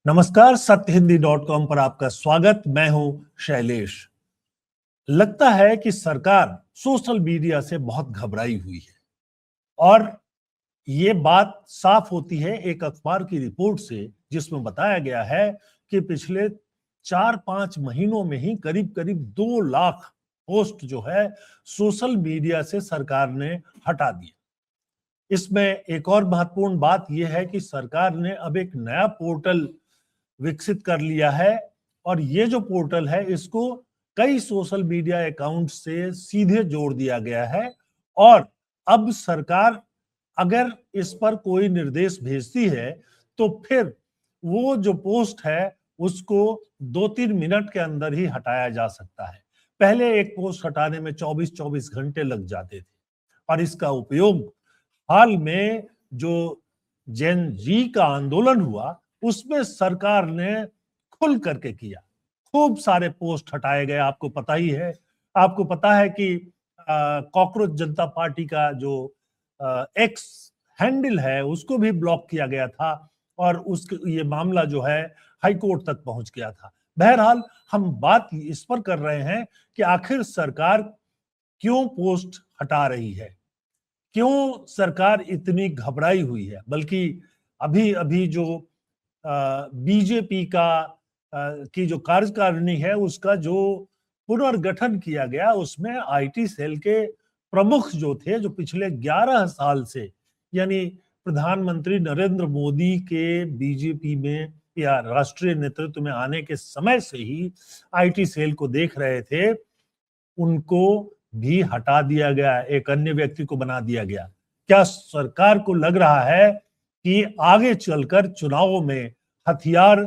नमस्कार, सत्यहिंदी.com पर आपका स्वागत। मैं हूं शैलेश। लगता है कि सरकार सोशल मीडिया से बहुत घबराई हुई है और ये बात साफ होती है एक अखबार की रिपोर्ट से, जिसमें बताया गया है कि पिछले 4-5 महीनों में ही करीब करीब 2 लाख पोस्ट जो है सोशल मीडिया से सरकार ने हटा दिया। इसमें एक और महत्वपूर्ण बात यह है कि सरकार ने अब एक नया पोर्टल विकसित कर लिया है और ये जो पोर्टल है इसको कई सोशल मीडिया अकाउंट से सीधे जोड़ दिया गया है और अब सरकार अगर इस पर कोई निर्देश भेजती है तो फिर वो जो पोस्ट है उसको 2-3 मिनट के अंदर ही हटाया जा सकता है। पहले एक पोस्ट हटाने में 24-24 घंटे लग जाते थे और इसका उपयोग हाल में जो जेन जी का आंदोलन हुआ उसमें सरकार ने खुल करके किया। खूब सारे पोस्ट हटाए गए। आपको पता ही है, आपको पता है कि कॉकरोच जनता पार्टी का जो एक्स हैंडल है उसको भी ब्लॉक किया गया था और उसके ये मामला जो है हाई कोर्ट तक पहुंच गया था। बहरहाल हम बात इस पर कर रहे हैं कि आखिर सरकार क्यों पोस्ट हटा रही है, क्यों सरकार इतनी घबराई हुई है। बल्कि अभी अभी जो बीजेपी की जो कार्यकारिणी है उसका जो पुनर्गठन किया गया उसमें आईटी सेल के प्रमुख जो थे, जो पिछले 11 साल से यानी प्रधानमंत्री नरेंद्र मोदी के बीजेपी में या राष्ट्रीय नेतृत्व में आने के समय से ही आईटी सेल को देख रहे थे, उनको भी हटा दिया गया, एक अन्य व्यक्ति को बना दिया गया। क्या सरकार को लग रहा है कि आगे चलकर चुनावों में हथियार,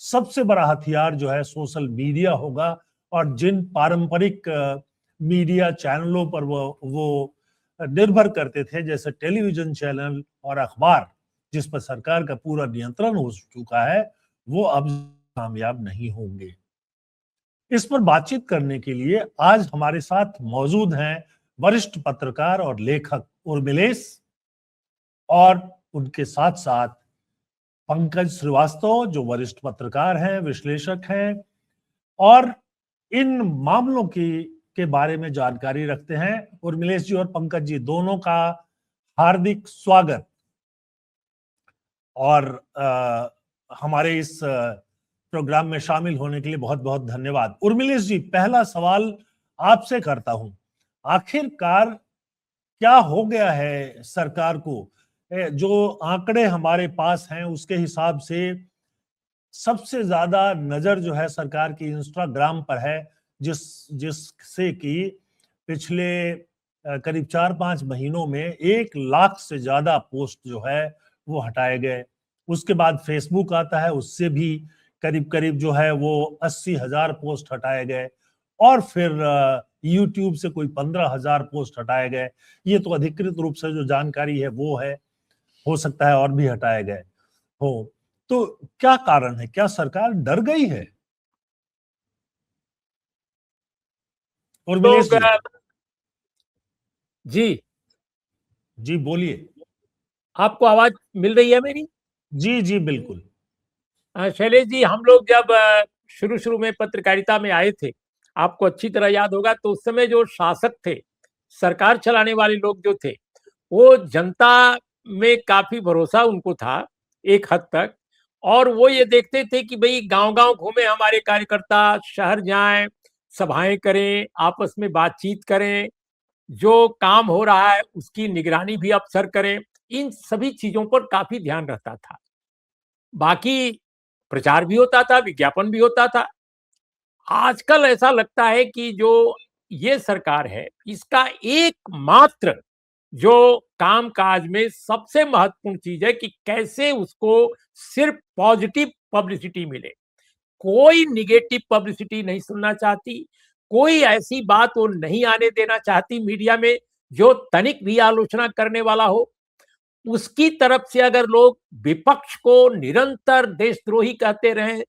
सबसे बड़ा हथियार जो है सोशल मीडिया होगा और जिन पारंपरिक मीडिया चैनलों पर वो निर्भर करते थे, जैसे टेलीविजन चैनल और अखबार जिस पर सरकार का पूरा नियंत्रण हो चुका है, वो अब कामयाब नहीं होंगे। इस पर बातचीत करने के लिए आज हमारे साथ मौजूद हैं वरिष्ठ पत्रकार और लेखक उर्मिलेश और उनके साथ साथ पंकज श्रीवास्तव जो वरिष्ठ पत्रकार हैं, विश्लेषक हैं और इन मामलों के बारे में जानकारी रखते हैं। उर्मिलेश जी और पंकज जी दोनों का हार्दिक स्वागत और हमारे इस प्रोग्राम में शामिल होने के लिए बहुत बहुत धन्यवाद। उर्मिलेश जी, पहला सवाल आपसे करता हूं, आखिरकार क्या हो गया है सरकार को? जो आंकड़े हमारे पास हैं उसके हिसाब से सबसे ज्यादा नजर जो है सरकार की इंस्टाग्राम पर है, जिससे कि पिछले करीब 4-5 महीनों में 1 लाख से ज्यादा पोस्ट जो है वो हटाए गए। उसके बाद फेसबुक आता है, उससे भी करीब करीब जो है वो 80,000 पोस्ट हटाए गए और फिर यूट्यूब से कोई 15,000 पोस्ट हटाए गए। ये तो अधिकृत रूप से जो जानकारी है वो है, हो सकता है और भी हटाए गए हो। तो क्या कारण है? क्या सरकार डर गई है? उर्मिलेश जी जी जी बोलिए। आपको आवाज मिल रही है मेरी? जी जी बिल्कुल। शैलेश जी, हम लोग जब शुरू शुरू में पत्रकारिता में आए थे, आपको अच्छी तरह याद होगा, तो उस समय जो शासक थे, सरकार चलाने वाले लोग जो थे, वो जनता में काफी भरोसा उनको था एक हद तक, और वो ये देखते थे कि भाई गांव-गांव घूमे हमारे कार्यकर्ता, शहर जाएं, सभाएं करें, आपस में बातचीत करें, जो काम हो रहा है उसकी निगरानी भी अफसर करें। इन सभी चीजों पर काफी ध्यान रहता था। बाकी प्रचार भी होता था, विज्ञापन भी होता था। आजकल ऐसा लगता है कि जो ये सरकार है, इसका एकमात्र जो काम-काज में सबसे महत्वपूर्ण चीज है कि कैसे उसको सिर्फ पॉजिटिव पब्लिसिटी मिले। कोई नेगेटिव पब्लिसिटी नहीं सुनना चाहती, कोई ऐसी बात वो नहीं आने देना चाहती मीडिया में जो तनिक भी आलोचना करने वाला हो। उसकी तरफ से अगर लोग विपक्ष को निरंतर देशद्रोही कहते रहे,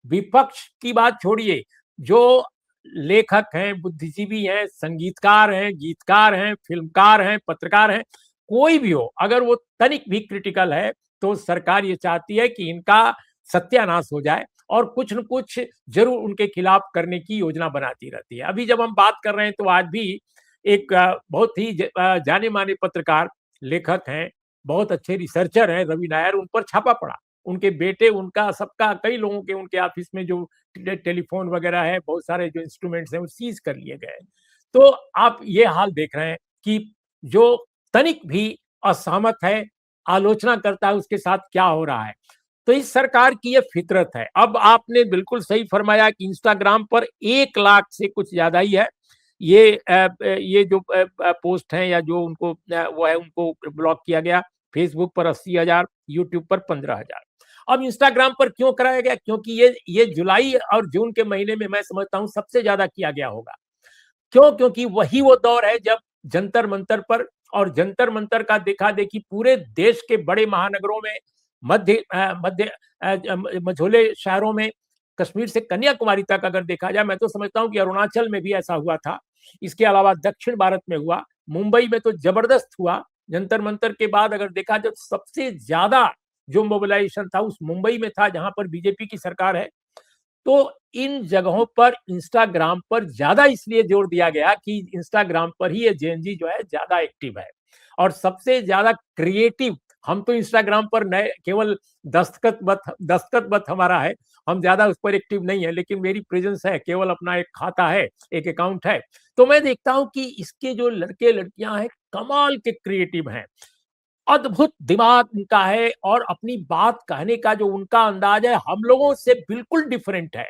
विपक्ष की बात छोड़िए, जो लेखक हैं, बुद्धिजीवी हैं, संगीतकार हैं, गीतकार हैं, फिल्मकार हैं, पत्रकार हैं, कोई भी हो, अगर वो तनिक भी क्रिटिकल है तो सरकार ये चाहती है कि इनका सत्यानाश हो जाए और कुछ न कुछ जरूर उनके खिलाफ करने की योजना बनाती रहती है। अभी जब हम बात कर रहे हैं तो आज भी एक बहुत ही जाने माने पत्रकार लेखक हैं, बहुत अच्छे रिसर्चर हैं रवि नायर, उन पर छापा पड़ा। उनके बेटे, उनका सबका, कई लोगों के उनके ऑफिस में जो टेलीफोन वगैरह है, बहुत सारे जो इंस्ट्रूमेंट्स हैं वो सीज कर लिए गए। तो आप ये हाल देख रहे हैं कि जो तनिक भी असहमत है, आलोचना करता है, उसके साथ क्या हो रहा है। तो इस सरकार की ये फितरत है। अब आपने बिल्कुल सही फरमाया कि इंस्टाग्राम पर 1 लाख से कुछ ज्यादा ही है ये जो पोस्ट हैं या जो उनको वो है, उनको ब्लॉक किया गया। फेसबुक पर 80,000, यूट्यूब पर 15,000। अब इंस्टाग्राम पर क्यों कराया गया? क्योंकि ये जुलाई और जून के महीने में मैं समझता हूं सबसे ज्यादा किया गया होगा। क्यों? क्योंकि वही वो दौर है जब जंतर मंतर पर, और जंतर मंतर का देखा देखी पूरे देश के बड़े महानगरों में, मध्य मझोले शहरों में, कश्मीर से कन्याकुमारी तक अगर देखा जाए, मैं तो समझता हूं कि अरुणाचल में भी ऐसा हुआ था। इसके अलावा दक्षिण भारत में हुआ, मुंबई में तो जबरदस्त हुआ। जंतर मंतर के बाद अगर देखा जाए सबसे ज्यादा जो मोबिलाइजेशन था उस मुंबई में था, जहां पर बीजेपी की सरकार है। तो इन जगहों पर इंस्टाग्राम पर ज्यादा इसलिए जोर दिया गया कि इंस्टाग्राम पर ही ये जेएनजी जो है ज्यादा एक्टिव है और सबसे ज्यादा क्रिएटिव। हम तो इंस्टाग्राम पर नए केवल दस्तखत मत हमारा है, हम ज्यादा उस पर एक्टिव नहीं है, लेकिन मेरी प्रेजेंस है, केवल अपना एक खाता है, एक अकाउंट है। तो मैं देखता हूं कि इसके जो लड़के लड़कियां हैं कमाल के क्रिएटिव हैं, अद्भुत दिमाग उनका है और अपनी बात कहने का जो उनका अंदाज है हम लोगों से बिल्कुल डिफरेंट है।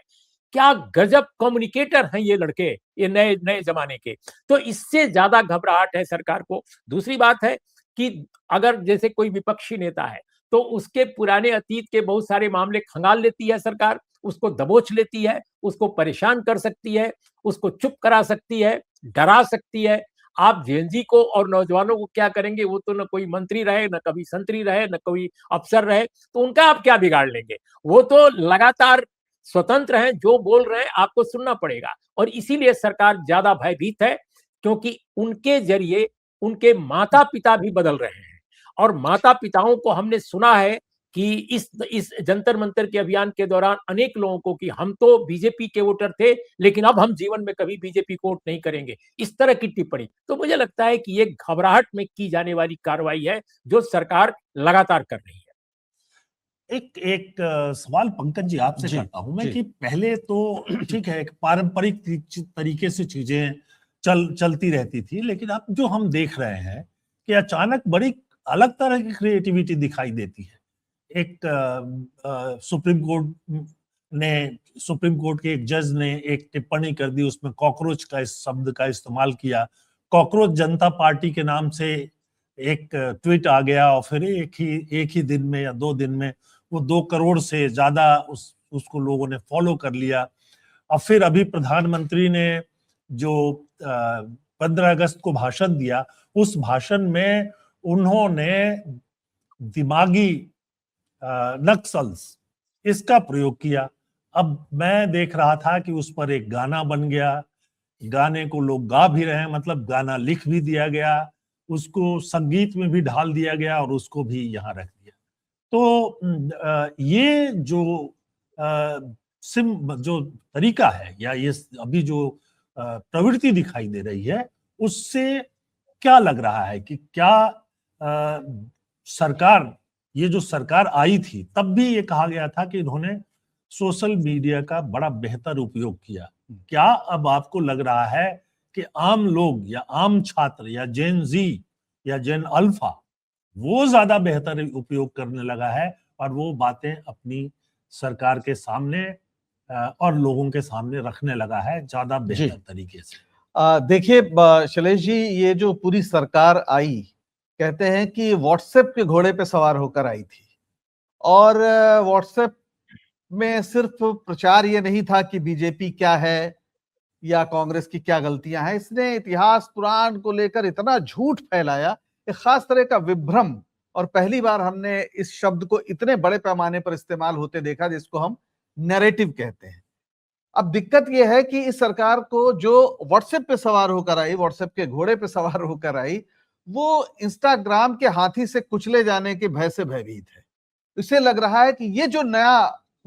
क्या गजब कम्युनिकेटर हैं ये लड़के, ये नए नए जमाने के। तो इससे ज्यादा घबराहट है सरकार को। दूसरी बात है कि अगर जैसे कोई विपक्षी नेता है तो उसके पुराने अतीत के बहुत सारे मामले खंगाल लेती है सरकार, उसको दबोच लेती है, उसको परेशान कर सकती है, उसको चुप करा सकती है, डरा सकती है। आप जेएनजी को और नौजवानों को क्या करेंगे? वो तो न कोई मंत्री रहे, न कभी संतरी रहे, न कोई अफसर रहे, तो उनका आप क्या बिगाड़ लेंगे? वो तो लगातार स्वतंत्र हैं, जो बोल रहे हैं आपको सुनना पड़ेगा। और इसीलिए सरकार ज्यादा भयभीत है, क्योंकि उनके जरिए उनके माता पिता भी बदल रहे हैं। और माता पिताओं को हमने सुना है कि इस जंतर मंतर के अभियान के दौरान अनेक लोगों को कि हम तो बीजेपी के वोटर थे, लेकिन अब हम जीवन में कभी बीजेपी को वोट नहीं करेंगे, इस तरह की टिप्पणी। तो मुझे लगता है कि ये घबराहट में की जाने वाली कार्रवाई है जो सरकार लगातार कर रही है। एक एक सवाल पंकज जी आपसे करता हूं मैं कि पहले तो ठीक है, एक पारंपरिक तरीके से चीजें चलती रहती थी, लेकिन अब जो हम देख रहे हैं कि अचानक बड़ी अलग तरह की क्रिएटिविटी दिखाई देती है। एक सुप्रीम कोर्ट के एक जज ने एक टिप्पणी कर दी, उसमें कॉकरोच का इस शब्द का इस्तेमाल किया। कॉकरोच जनता पार्टी के नाम से एक ट्वीट आ गया और फिर एक ही दिन में या 2 दिन में वो 2 करोड़ से ज्यादा उसको लोगों ने फॉलो कर लिया। अब फिर अभी प्रधानमंत्री ने जो 15 अगस्त को भाषण दिया, उस भाषण में उन्होंने दिमागी नक्सल्स इसका प्रयोग किया। अब मैं देख रहा था कि उस पर एक गाना बन गया, गाने को लोग गा भी रहे हैं, मतलब गाना लिख भी दिया गया, उसको संगीत में भी ढाल दिया गया और उसको भी यहाँ रख दिया। तो ये जो तरीका है या ये अभी जो प्रवृत्ति दिखाई दे रही है, उससे क्या लग रहा है कि क्या सरकार, ये जो सरकार आई थी तब भी ये कहा गया था कि इन्होंने सोशल मीडिया का बड़ा बेहतर उपयोग किया। क्या अब आपको लग रहा है कि आम लोग या आम छात्र या जेन जी या जेन अल्फा वो ज्यादा बेहतर उपयोग करने लगा है और वो बातें अपनी सरकार के सामने और लोगों के सामने रखने लगा है ज्यादा बेहतर तरीके से? देखिए शैलेश जी, ये जो पूरी सरकार आई, कहते हैं कि व्हाट्सएप के घोड़े पे सवार होकर आई थी। और व्हाट्सएप में सिर्फ प्रचार ये नहीं था कि बीजेपी क्या है या कांग्रेस की क्या गलतियां हैं, इसने इतिहास पुराण को लेकर इतना झूठ फैलाया, एक खास तरह का विभ्रम। और पहली बार हमने इस शब्द को इतने बड़े पैमाने पर इस्तेमाल होते देखा, जिसको हम नैरेटिव कहते हैं। अब दिक्कत यह है कि इस सरकार को जो व्हाट्सएप पे सवार होकर आई, व्हाट्सएप के घोड़े पे सवार होकर आई, वो इंस्टाग्राम के हाथी से कुचले जाने के भय से भयभीत है। इसे लग रहा है कि ये जो नया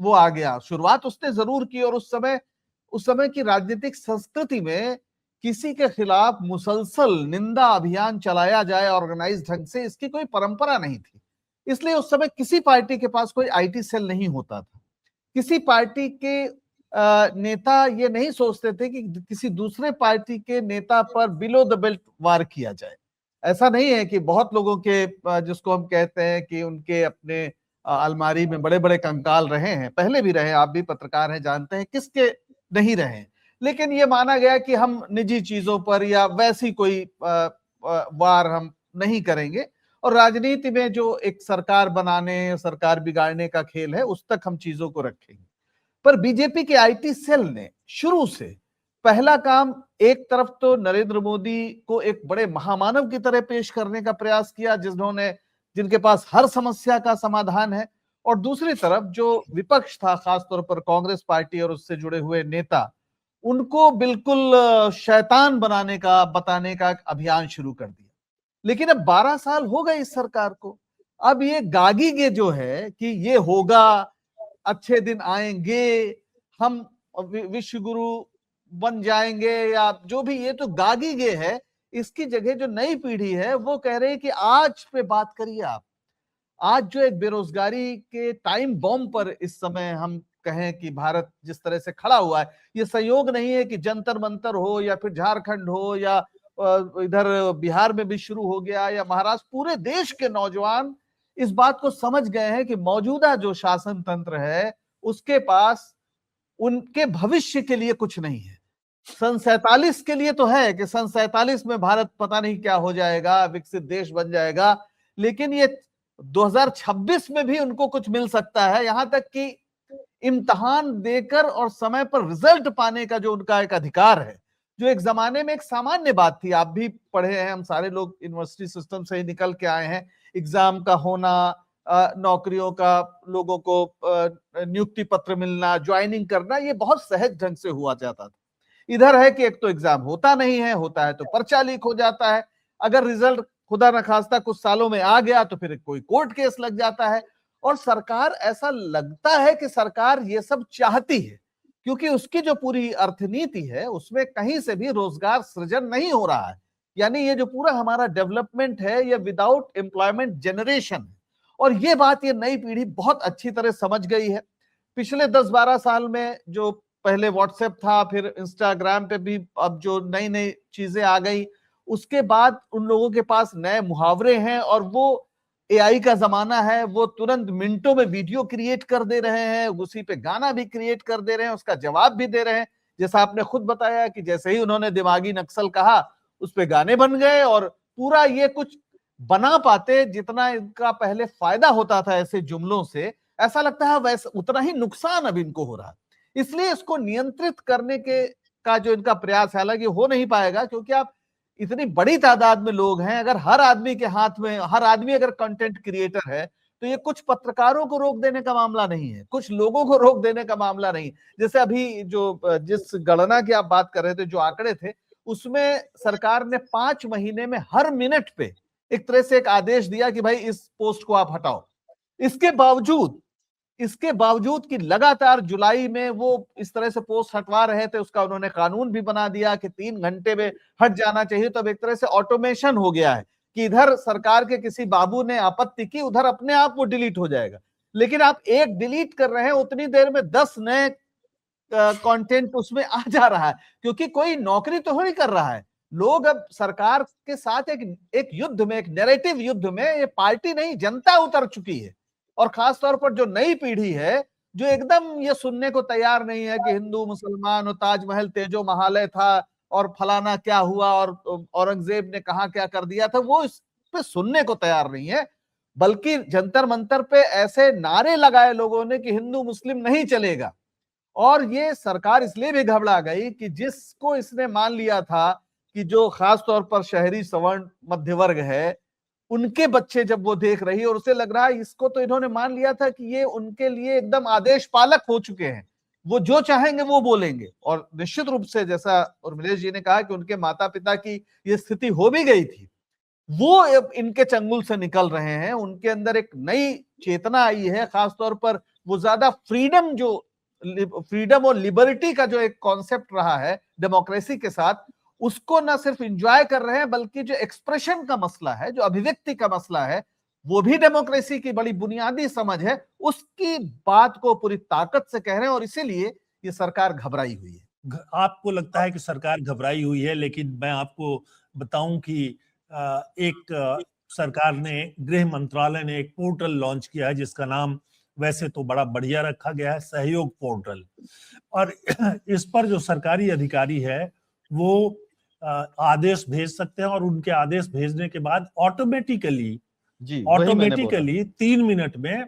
वो आ गया। शुरुआत उसने जरूर की, और उस समय की राजनीतिक संस्कृति में किसी के खिलाफ मुसलसल निंदा अभियान चलाया जाए ऑर्गेनाइज ढंग से, इसकी कोई परंपरा नहीं थी। इसलिए उस समय किसी पार्टी के पास कोई आईटी सेल नहीं होता था। किसी पार्टी के नेता ये नहीं सोचते थे कि किसी दूसरे पार्टी के नेता पर बिलो द बेल्ट वार किया जाए। ऐसा नहीं है कि बहुत लोगों के जिसको हम कहते हैं कि उनके अपने अलमारी में बड़े बड़े कंकाल रहे हैं, पहले भी रहे, आप भी पत्रकार हैं, जानते हैं किसके नहीं रहे। लेकिन ये माना गया कि हम निजी चीजों पर या वैसी कोई वार हम नहीं करेंगे, और राजनीति में जो एक सरकार बनाने, सरकार बिगाड़ने का खेल है, उस तक हम चीजों को रखेंगे। पर बीजेपी के आईटी सेल ने शुरू से पहला काम, एक तरफ तो नरेंद्र मोदी को एक बड़े महामानव की तरह पेश करने का प्रयास किया, जिनके पास हर समस्या का समाधान है, और दूसरी तरफ जो विपक्ष था, खासतौर पर कांग्रेस पार्टी और उससे जुड़े हुए नेता, उनको बिल्कुल शैतान बताने का अभियान शुरू कर दिया। लेकिन अब 12 साल हो गए इस सरकार को। अब ये गागीगे जो है कि ये होगा, अच्छे दिन आएंगे, हम विश्व गुरु बन जाएंगे, या जो भी, ये तो गागीगे है। इसकी जगह जो नई पीढ़ी है वो कह रहे हैं कि आज पे बात करिए आप। आज जो एक बेरोजगारी के टाइम बॉम्ब पर इस समय हम कहें कि भारत जिस तरह से खड़ा हुआ है, ये संयोग नहीं है कि जंतर मंतर हो या फिर झारखंड हो या इधर बिहार में भी शुरू हो गया या महाराष्ट्र। पूरे देश के नौजवान इस बात को समझ गए हैं कि मौजूदा जो शासन तंत्र है उसके पास उनके भविष्य के लिए कुछ नहीं है। सन 47 के लिए तो है कि सन 47 में भारत पता नहीं क्या हो जाएगा, विकसित देश बन जाएगा, लेकिन ये 2026 में भी उनको कुछ मिल सकता है। यहां तक कि इम्तिहान देकर और समय पर रिजल्ट पाने का जो उनका एक अधिकार है, जो एक जमाने में एक सामान्य बात थी। आप भी पढ़े हैं, हम सारे लोग यूनिवर्सिटी सिस्टम से ही निकल के आए हैं। एग्जाम का होना, नौकरियों का, लोगों को नियुक्ति पत्र मिलना, ज्वाइनिंग करना, ये बहुत सहज ढंग से हुआ जाता था। इधर है कि एक तो एग्जाम होता नहीं है, होता है तो पर्चा लीक हो जाता है, अगर रिजल्ट खुदा न खास्ता कुछ सालों में आ गया तो फिर कोई कोर्ट केस लग जाता है। और सरकार, ऐसा लगता है कि सरकार ये सब चाहती है, क्योंकि उसकी जो पूरी अर्थनीति है उसमें कहीं से भी रोजगार सृजन नहीं हो रहा है। यानी ये जो पूरा हमारा डेवलपमेंट है ये विदाउट एम्प्लॉयमेंट जनरेशन है। और ये बात ये नई पीढ़ी बहुत अच्छी तरह समझ गई है। पिछले 10-12 साल में जो पहले व्हाट्सएप था, फिर इंस्टाग्राम पे भी अब जो नई नई चीजें आ गई, उसके बाद उन लोगों के पास नए मुहावरे हैं, और वो एआई का जमाना है, वो तुरंत मिनटों में वीडियो क्रिएट कर दे रहे हैं, उसी पे गाना भी क्रिएट कर दे रहे हैं, उसका जवाब भी दे रहे हैं। जैसा आपने खुद बताया कि जैसे ही उन्होंने दिमागी नक्सल कहा, उस पे गाने बन गए, और पूरा ये कुछ बना पाते जितना इनका पहले फायदा होता था ऐसे जुमलों से, ऐसा लगता है वैसे उतना ही नुकसान अब इनको हो रहा है। इसलिए इसको नियंत्रित करने का जो इनका प्रयास है, हालांकि हो नहीं पाएगा, क्योंकि आप इतनी बड़ी तादाद में लोग हैं, अगर हर आदमी के हाथ में, हर आदमी अगर कंटेंट क्रिएटर है, तो ये कुछ पत्रकारों को रोक देने का मामला नहीं है, कुछ लोगों को रोक देने का मामला नहीं। जैसे अभी जो जिस गणना की आप बात कर रहे थे, जो आंकड़े थे, उसमें सरकार ने 5 महीने में हर मिनट पे एक तरह से एक आदेश दिया कि भाई इस पोस्ट को आप हटाओ। इसके बावजूद कि लगातार जुलाई में वो इस तरह से पोस्ट हटवा रहे थे, उसका उन्होंने कानून भी बना दिया कि 3 घंटे में हट जाना चाहिए। तो अब एक तरह से ऑटोमेशन हो गया है कि इधर सरकार के किसी बाबू ने आपत्ति की, उधर अपने आप वो डिलीट हो जाएगा। लेकिन आप एक डिलीट कर रहे हैं, उतनी देर में 10 नए कंटेंट उसमें आ जा रहा है, क्योंकि कोई नौकरी तो हो नहीं कर रहा है। लोग अब सरकार के साथ एक युद्ध में, एक नैरेटिव युद्ध में, ये पार्टी नहीं जनता उतर चुकी है। और खास तौर पर जो नई पीढ़ी है, जो एकदम ये सुनने को तैयार नहीं है कि हिंदू मुसलमान और ताजमहल तेजो महालय था और फलाना क्या हुआ और औरंगजेब ने कहा क्या कर दिया था, वो इस पे सुनने को तैयार नहीं है। बल्कि जंतर मंतर पे ऐसे नारे लगाए लोगों ने कि हिंदू मुस्लिम नहीं चलेगा। और ये सरकार इसलिए भी घबरा गई कि जिसको इसने मान लिया था कि जो खास तौर पर शहरी सवर्ण मध्य वर्ग है, उनके बच्चे जब वो देख रही, और उसे लग रहा है इसको तो इन्होंने मान लिया था कि ये उनके लिए एकदम आदेश पालक हो चुके हैं, वो जो चाहेंगे वो बोलेंगे। और निश्चित रूप से जैसा उर्मिलेश जी ने कहा कि उनके माता पिता की ये स्थिति हो भी गई थी, वो अब इनके चंगुल से निकल रहे हैं। उनके अंदर एक नई चेतना आई है, खासतौर पर वो ज्यादा फ्रीडम और लिबर्टी का जो एक कॉन्सेप्ट रहा है डेमोक्रेसी के साथ, उसको ना सिर्फ एंजॉय कर रहे हैं, बल्कि जो एक्सप्रेशन का मसला है, जो अभिव्यक्ति का मसला है, वो भी डेमोक्रेसी की बड़ी बुनियादी समझ है, उसकी बात को पूरी ताकत से कह रहे हैं, और इसीलिए ये सरकार घबराई हुई है। आपको लगता है कि सरकार घबराई हुई है, लेकिन मैं आपको बताऊं कि एक सरकार ने, गृह मंत्रालय ने एक पोर्टल लॉन्च किया है जिसका नाम वैसे तो बड़ा बढ़िया रखा गया है, सहयोग पोर्टल। और इस पर जो सरकारी अधिकारी है वो आदेश भेज सकते हैं, और उनके आदेश भेजने के बाद ऑटोमेटिकली 3 मिनट में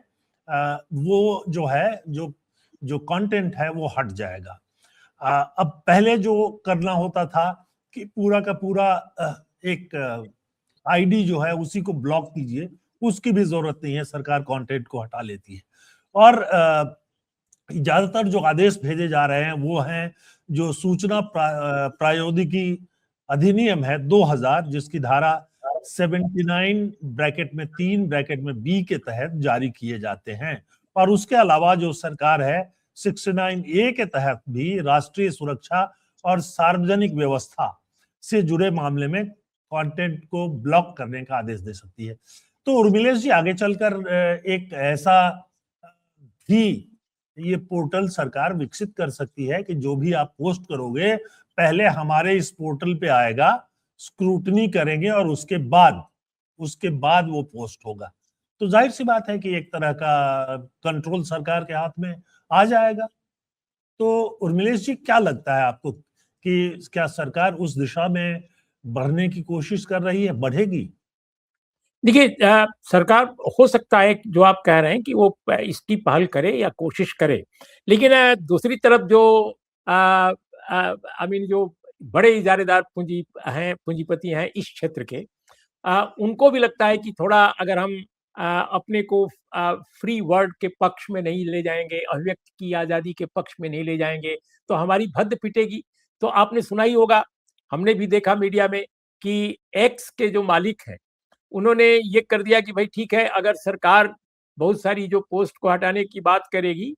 वो जो है, जो कंटेंट है वो हट जाएगा। अब पहले जो करना होता था कि पूरा का पूरा एक आईडी जो है उसी को ब्लॉक कीजिए, उसकी भी जरूरत नहीं है, सरकार कंटेंट को हटा लेती है। और ज्यादातर जो आदेश भेजे जा रहे हैं वो हैं जो सूचना प्रौद्योगिकी अधिनियम है 2000, जिसकी धारा 79 ब्रैकेट में 3 ब्रैकेट में बी के तहत जारी किए जाते हैं। और उसके अलावा जो सरकार है 69A के तहत भी राष्ट्रीय सुरक्षा और सार्वजनिक व्यवस्था से जुड़े मामले में कंटेंट को ब्लॉक करने का आदेश दे सकती है। तो उर्मिलेश जी, आगे चलकर एक ऐसा भी ये पोर्टल सरकार विकसित कर सकती है कि जो भी आप पोस्ट करोगे पहले हमारे इस पोर्टल पे आएगा, स्क्रूटनी करेंगे और उसके बाद वो पोस्ट होगा। तो जाहिर सी बात है कि एक तरह का कंट्रोल सरकार के हाथ में आ जाएगा। तो उर्मिलेश जी, क्या लगता है आपको कि क्या सरकार उस दिशा में बढ़ने की कोशिश कर रही है, बढ़ेगी? देखिए, सरकार हो सकता है जो आप कह रहे हैं कि वो इसकी पहल करे या कोशिश करे, लेकिन दूसरी तरफ जो जो बड़े इजारेदार पूंजीपति हैं इस क्षेत्र के, उनको भी लगता है कि थोड़ा अगर हम अपने को फ्री वर्ड के पक्ष में नहीं ले जाएंगे, अभिव्यक्ति की आजादी के पक्ष में नहीं ले जाएंगे, तो हमारी भद्द पिटेगी। तो आपने सुना ही होगा, हमने भी देखा मीडिया में कि एक्स के जो मालिक हैं उन्होंने ये कर दिया कि भाई ठीक है, अगर सरकार बहुत सारी जो पोस्ट को हटाने की बात करेगी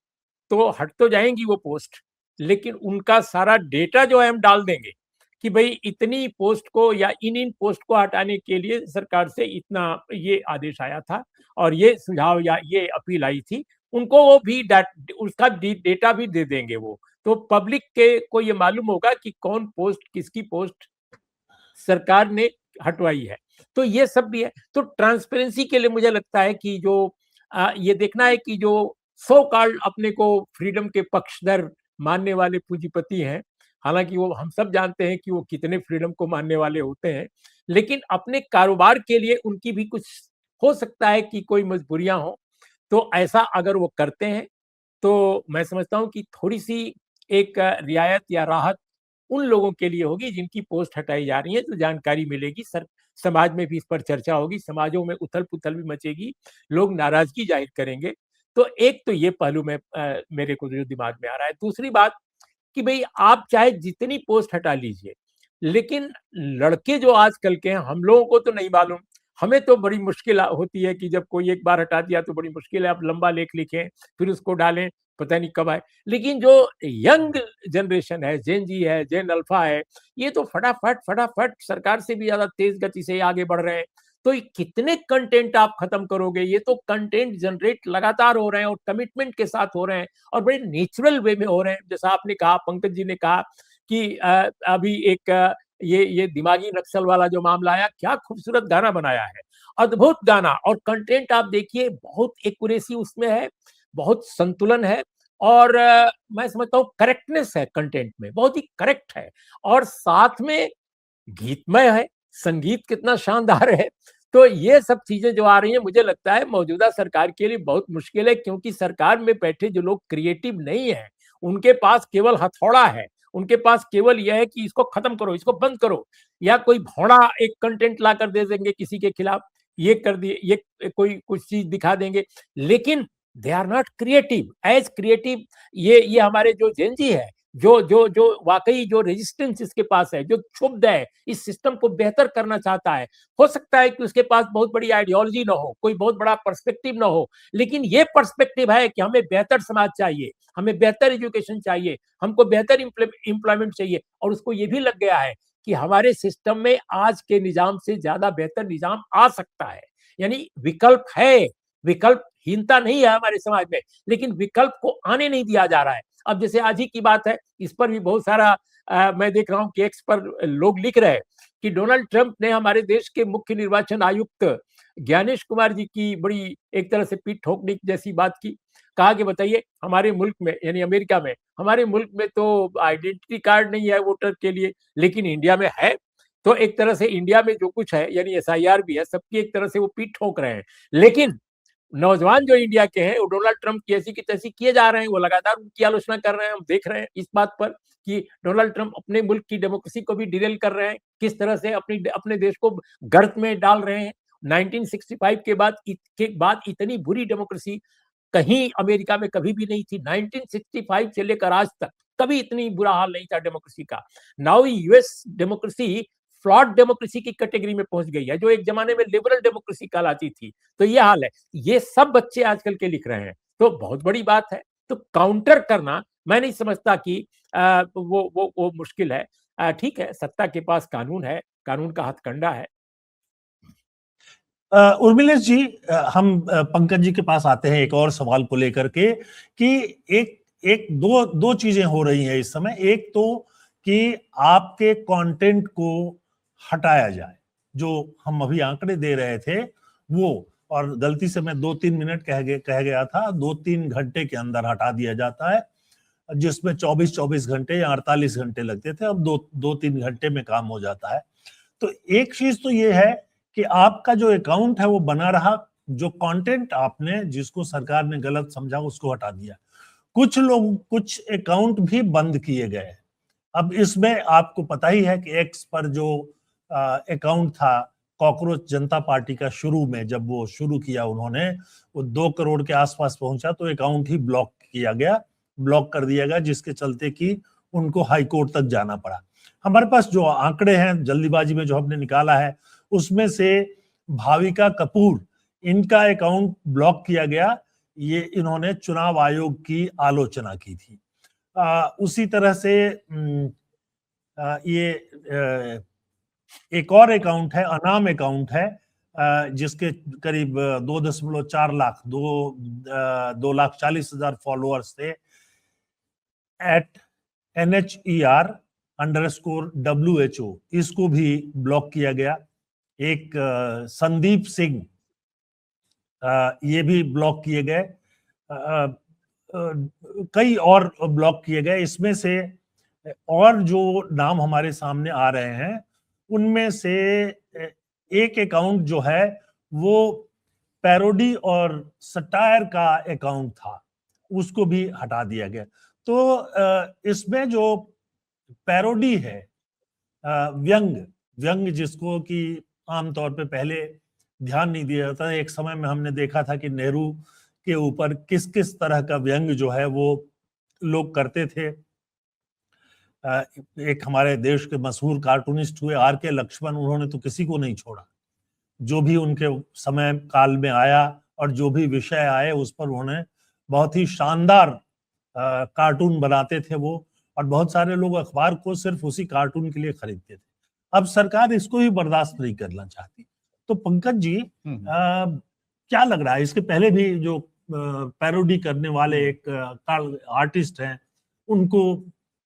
तो हट तो जाएंगी वो पोस्ट, लेकिन उनका सारा डेटा जो है हम डाल देंगे कि भाई इतनी पोस्ट को या इन पोस्ट को हटाने के लिए सरकार से इतना ये आदेश आया था और ये सुझाव या ये अपील आई थी, उनको वो भी उसका डेटा भी दे देंगे वो। तो पब्लिक के को ये मालूम होगा कि कौन पोस्ट, किसकी पोस्ट सरकार ने हटवाई है। तो ये सब भी है। तो ट्रांसपेरेंसी के लिए मुझे लगता है कि जो ये देखना है कि जो सो कॉल्ड अपने को फ्रीडम के पक्षधर मानने वाले पूंजीपति हैं, हालांकि वो हम सब जानते हैं कि वो कितने फ्रीडम को मानने वाले होते हैं, लेकिन अपने कारोबार के लिए उनकी भी कुछ हो सकता है कि कोई मजबूरियां हो। तो ऐसा अगर वो करते हैं तो मैं समझता हूं कि थोड़ी सी एक रियायत या राहत उन लोगों के लिए होगी जिनकी पोस्ट हटाई जा रही है, तो जानकारी मिलेगी, समाज में भी इस पर चर्चा होगी, समाजों में उथल पुथल भी मचेगी, लोग नाराजगी जाहिर करेंगे। तो एक तो ये पहलू में मेरे को जो दिमाग में आ रहा है। दूसरी बात कि भाई आप चाहे जितनी पोस्ट हटा लीजिए, लेकिन लड़के जो आजकल के हैं, हम लोगों को तो नहीं मालूम, हमें तो बड़ी मुश्किल होती है कि जब कोई एक बार हटा दिया तो बड़ी मुश्किल है, आप लंबा लेख लिखें फिर उसको डालें, पता नहीं कब आए। लेकिन जो यंग जनरेशन है, जेन जी है, जेन अल्फा है, ये तो फटाफट सरकार से भी ज्यादा तेज गति से आगे बढ़ रहे हैं। तो कितने कंटेंट आप खत्म करोगे? ये तो कंटेंट जनरेट लगातार हो रहे हैं और कमिटमेंट के साथ हो रहे हैं और बड़े नेचुरल वे में हो रहे हैं। जैसा आपने कहा, पंकज जी ने कहा कि अभी एक ये दिमागी नक्सल वाला जो मामला आया, क्या खूबसूरत गाना बनाया है, अद्भुत गाना, और कंटेंट आप देखिए बहुत एक्यूरेसी उसमें है, बहुत संतुलन है, और मैं समझता हूँ करेक्टनेस है कंटेंट में, बहुत ही करेक्ट है, और साथ में गीतमय है, संगीत कितना शानदार है। तो ये सब चीजें जो आ रही हैं, मुझे लगता है मौजूदा सरकार के लिए बहुत मुश्किल है, क्योंकि सरकार में बैठे जो लोग क्रिएटिव नहीं है, उनके पास केवल हथौड़ा है, उनके पास केवल यह है कि इसको खत्म करो, इसको बंद करो, या कोई भौड़ा एक कंटेंट ला कर दे देंगे किसी के खिलाफ, ये कर दिए, ये कोई कुछ चीज दिखा देंगे, लेकिन they are not creative as creative. ये हमारे जो जेन जी है, जो जो जो वाकई जो रेजिस्टेंस इसके पास है, जो क्षुब्ध है, इस सिस्टम को बेहतर करना चाहता है। हो सकता है कि उसके पास बहुत बड़ी आइडियोलॉजी ना हो, कोई बहुत बड़ा पर्सपेक्टिव ना हो, लेकिन ये पर्सपेक्टिव है कि हमें बेहतर समाज चाहिए, हमें बेहतर एजुकेशन चाहिए, हमको बेहतर एम्प्लॉयमेंट चाहिए, और उसको ये भी लग गया है कि हमारे सिस्टम में आज के निजाम से ज्यादा बेहतर निजाम आ सकता है। यानी विकल्प है, विकल्पहीनता नहीं है हमारे समाज में, लेकिन विकल्प को आने नहीं दिया जा रहा है। अब जैसे आज ही की बात है, इस पर भी बहुत सारा मैं देख रहा हूँ कि एक्स पर लोग लिख रहे हैं कि डोनाल्ड ट्रंप ने हमारे देश के मुख्य निर्वाचन आयुक्त ज्ञानेश कुमार जी की बड़ी एक तरह से पीठ ठोकने जैसी बात की। कहा कि बताइए, हमारे मुल्क में यानी अमेरिका में, हमारे मुल्क में तो आइडेंटिटी कार्ड नहीं है वोटर के लिए, लेकिन इंडिया में है। तो एक तरह से इंडिया में जो कुछ है, यानी एसआईआर भी है, सबकी एक तरह से वो पीठ ठोक रहे हैं। लेकिन नौजवान जो इंडिया के हैं, वो डोनाल्ड ट्रंप की ऐसी की तैसी किए जा रहे हैं, वो लगातार उनकी आलोचना कर रहे हैं। हम देख रहे हैं इस बात पर कि डोनाल्ड ट्रंप अपने मुल्क की डेमोक्रेसी को भी डिरेल कर रहे हैं, किस तरह से अपने देश को गर्त में डाल रहे हैं। 1965 के बाद इतनी बुरी डेमोक्रेसी कहीं अमेरिका में कभी भी नहीं थी। 1965 से लेकर आज तक कभी इतनी बुरा हाल नहीं था डेमोक्रेसी का। Now US democracy flawed democracy की कैटेगरी में पहुंच गई है, जो एक जमाने में लिबरल डेमोक्रेसी कहलाती थी। तो ये हाल है, ये सब बच्चे आजकल के लिख रहे हैं, तो बहुत बड़ी बात है। तो काउंटर करना मैं नहीं समझता कि वो मुश्किल है। ठीक है, सत्ता के पास कानून है, कानून का हथकंडा है। उर्मिलेश जी, हम पंकज जी के पास आते हैं एक और सवाल को लेकर के कि एक दो चीजें हो रही हैं इस समय। एक तो कि आपके कंटेंट को हटाया जाए, जो हम अभी आंकड़े दे रहे थे वो, और गलती से मैं 2-3 मिनट कह गया था, 2-3 घंटे के अंदर हटा दिया जाता है, जिसमें 24 घंटे या 48 घंटे लगते थे, अब 2-3 घंटे में काम हो जाता है। तो एक चीज तो ये है कि आपका जो अकाउंट है वो बना रहा, जो कंटेंट आपने जिसको सरकार ने गलत समझा उसको हटा दिया। कुछ अकाउंट भी बंद किए गए। अब इसमें आपको पता ही है कि एक्स पर जो अकाउंट था कॉकरोच जनता पार्टी का, शुरू में जब वो शुरू किया उन्होंने, वो 2 करोड़ के आसपास पहुंचा तो अकाउंट ही ब्लॉक कर दिया गया, जिसके चलते कि उनको हाई कोर्ट तक जाना पड़ा। हमारे पास जो आंकड़े हैं जल्दीबाजी में जो हमने निकाला है, उसमें से भाविका कपूर, इनका अकाउंट ब्लॉक किया गया, ये इन्होंने चुनाव आयोग की आलोचना की थी। उसी तरह से ये एक और अकाउंट है, अनाम अकाउंट है, जिसके करीब 2.4 लाख 2,40,000 फॉलोअर्स थे, @NHER_WHO, इसको भी ब्लॉक किया गया। एक संदीप सिंह, ये भी ब्लॉक किए गए। कई और ब्लॉक किए गए। इसमें से और जो नाम हमारे सामने आ रहे हैं उनमें से एक अकाउंट जो है वो पैरोडी और सटायर का अकाउंट था, उसको भी हटा दिया गया। तो इसमें जो पैरोडी है, व्यंग जिसको कि आमतौर पे पहले ध्यान नहीं दिया जाता, एक समय में हमने देखा था कि नेहरू के ऊपर किस किस तरह का व्यंग जो है वो लोग करते थे। एक हमारे देश के मशहूर कार्टूनिस्ट हुए R.K. लक्ष्मण, उन्होंने तो किसी को नहीं छोड़ा। जो भी उनके समय काल में आया और जो भी विषय आए उस पर उन्होंने बहुत ही शानदार कार्टून बनाते थे वो, और बहुत सारे लोग अखबार को सिर्फ उसी कार्टून के लिए खरीदते थे। अब सरकार इसको भी बर्दाश्त नहीं करना चाहती। तो पंकज जी, क्या लग रहा है, इसके पहले भी जो पैरोडी करने वाले एक आर्टिस्ट हैं उनको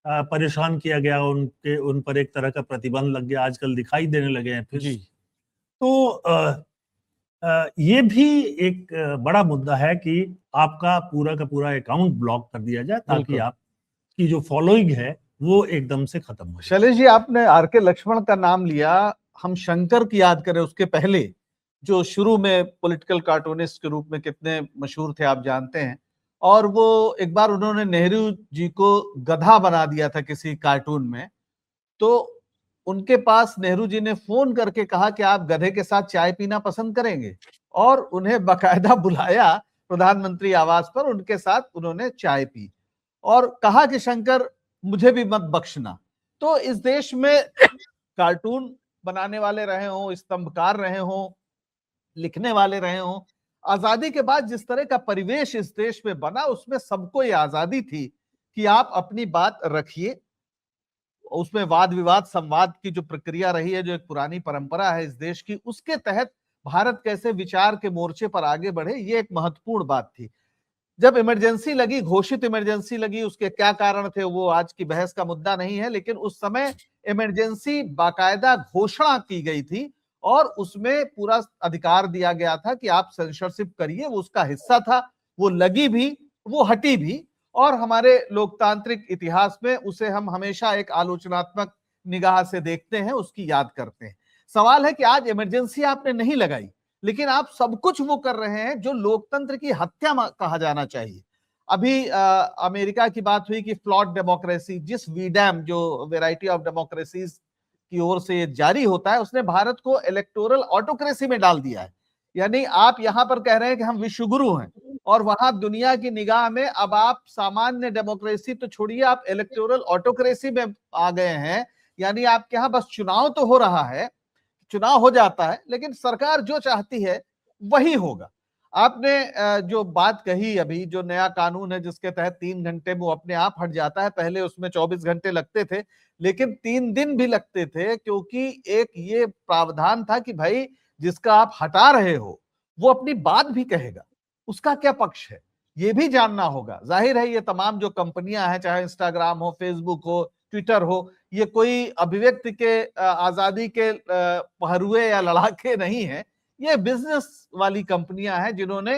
परेशान किया गया, उन पर एक तरह का प्रतिबंध लग गया, आजकल दिखाई देने लगे हैं फिर जी। तो ये भी एक बड़ा मुद्दा है कि आपका पूरा का पूरा अकाउंट ब्लॉक कर दिया जाए, ताकि आपकी जो फॉलोइंग है वो एकदम से खत्म हो। शैलेश जी, आपने R.K. लक्ष्मण का नाम लिया, हम शंकर की याद करें, उसके पहले जो शुरू में पॉलिटिकल कार्टूनिस्ट के रूप में कितने मशहूर थे आप जानते हैं। और वो एक बार उन्होंने नेहरू जी को गधा बना दिया था किसी कार्टून में, तो उनके पास नेहरू जी ने फोन करके कहा कि आप गधे के साथ चाय पीना पसंद करेंगे, और उन्हें बकायदा बुलाया प्रधानमंत्री आवास पर, उनके साथ उन्होंने चाय पी और कहा कि शंकर मुझे भी मत बख्शना। तो इस देश में कार्टून बनाने वाले रहे हों, स्तंभकार रहे हों, लिखने वाले रहे हों, आजादी के बाद जिस तरह का परिवेश इस देश में बना, उसमें सबको ये आजादी थी कि आप अपनी बात रखिए। उसमें वाद विवाद संवाद की जो प्रक्रिया रही है, जो एक पुरानी परंपरा है इस देश की, उसके तहत भारत कैसे विचार के मोर्चे पर आगे बढ़े, ये एक महत्वपूर्ण बात थी। जब इमरजेंसी लगी, घोषित इमरजेंसी लगी, उसके क्या कारण थे वो आज की बहस का मुद्दा नहीं है, लेकिन उस समय इमरजेंसी बाकायदा घोषणा की गई थी और उसमें पूरा अधिकार दिया गया था कि आप सेंसरशिप करिए, वो उसका हिस्सा था। वो लगी भी, वो हटी भी, और हमारे लोकतांत्रिक इतिहास में उसे हम हमेशा एक आलोचनात्मक निगाह से देखते हैं, उसकी याद करते हैं। सवाल है कि आज इमरजेंसी आपने नहीं लगाई, लेकिन आप सब कुछ वो कर रहे हैं जो लोकतंत्र की हत्या कहा जाना चाहिए। अभी अमेरिका की बात हुई कि फ्लॉड डेमोक्रेसी, जिस वीडैम जो वैरायटी ऑफ डेमोक्रेसीज की ओर से ये जारी होता है, उसने भारत को इलेक्टोरल ऑटोक्रेसी में डाल दिया है। यानी आप यहां पर कह रहे हैं कि हम विश्वगुरु हैं, और वहां दुनिया की निगाह में अब आप सामान्य डेमोक्रेसी तो छोड़िए, आप इलेक्टोरल ऑटोक्रेसी में आ गए हैं। यानी आपके यहां बस चुनाव तो हो रहा है, चुनाव हो जाता है, लेकिन सरकार जो चाहती है वही होगा। आपने जो बात कही अभी, जो नया कानून है जिसके तहत 3 घंटे में वो अपने आप हट जाता है, पहले उसमें 24 घंटे लगते थे, लेकिन 3 दिन भी लगते थे, क्योंकि एक ये प्रावधान था कि भाई जिसका आप हटा रहे हो वो अपनी बात भी कहेगा, उसका क्या पक्ष है ये भी जानना होगा। जाहिर है ये तमाम जो कंपनियां हैं, चाहे इंस्टाग्राम हो, फेसबुक हो, ट्विटर हो, ये कोई अभिव्यक्ति के आजादी के पहरुए या लड़ाके नहीं है। ये बिजनेस वाली कंपनियां हैं जिन्होंने